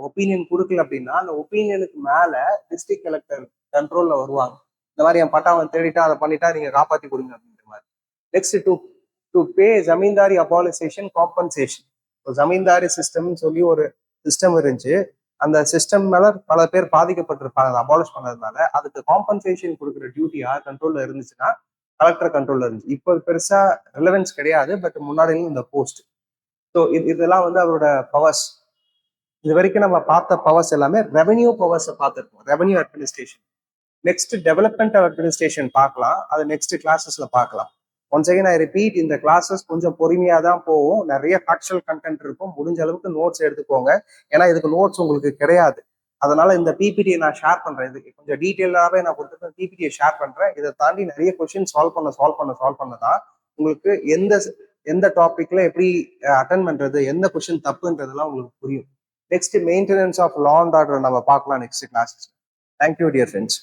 [SPEAKER 1] ஒப்பீனியன் கொடுக்கல அப்படின்னா அந்த ஒப்பீனியனுக்கு மேல டிஸ்ட்ரிக்ட் கலெக்டர் கண்ட்ரோல்ல வருவாங்க. இந்த மாதிரி என் பட்டாவை தேடிட்டா அதை பண்ணிட்டா நீங்க காப்பாத்தி கொடுங்க அப்படின்ற மாதிரி. Next to pay zamindari abolition compensation. Zamindari சிஸ்டம்னு சொல்லி ஒரு சிஸ்டம் இருந்துச்சு, அந்த சிஸ்டம் மேல பல பேர் பாதிக்கப்பட்டிருப்பாங்க அபாலிஷ் பண்ணதுனால. அதுக்கு காம்பன்சேஷன் கொடுக்குற டியூட்டி யார் கண்ட்ரோல்ல இருந்துச்சுன்னா கலெக்டர் கண்ட்ரோல்ல இருந்துச்சு. இப்போ பெருசா ரிலவென்ஸ் கிடையாது, பட் முன்னாடியும் இந்த போஸ்ட். ஸோ இதெல்லாம் வந்து அவரோட பவர்ஸ். இது வரைக்கும் நம்ம பார்த்த பவர்ஸ் எல்லாமே ரெவன்யூ பவர்ஸை பார்த்துருக்கோம், revenue administration. Next development administration பார்க்கலாம், அது நெக்ஸ்ட் கிளாஸஸ்ல பார்க்கலாம். ஒன்ஸ் அகைன் ஐ ரிப்பீட், இந்த கிளாஸஸ் கொஞ்சம் பொறுமையா தான் போகும், நிறைய ஃபேக்சுவல் கண்டென்ட் இருக்கும். முடிஞ்ச அளவுக்கு நோட்ஸ் எடுத்துக்கோங்க, ஏன்னா இதுக்கு நோட்ஸ் உங்களுக்கு கிடையாது. அதனால இந்த பிபிடியை நான் ஷேர் பண்றேன், இதுக்கு கொஞ்சம் டீட்டெயிலாகவே நான் கொடுத்துருக்கேன், பிபிடியை ஷேர் பண்றேன். இதை தாண்டி நிறைய கொஸ்டின் சால்வ் பண்ண தான் உங்களுக்கு எந்த டாபிக்ல எப்படி அட்டன் பண்றது, எந்த கொஸ்டின் தப்புன்றதெல்லாம் உங்களுக்கு புரியும். Next maintenance of law and order நம்ம பார்க்கலாம் next classes. Thank you dear friends.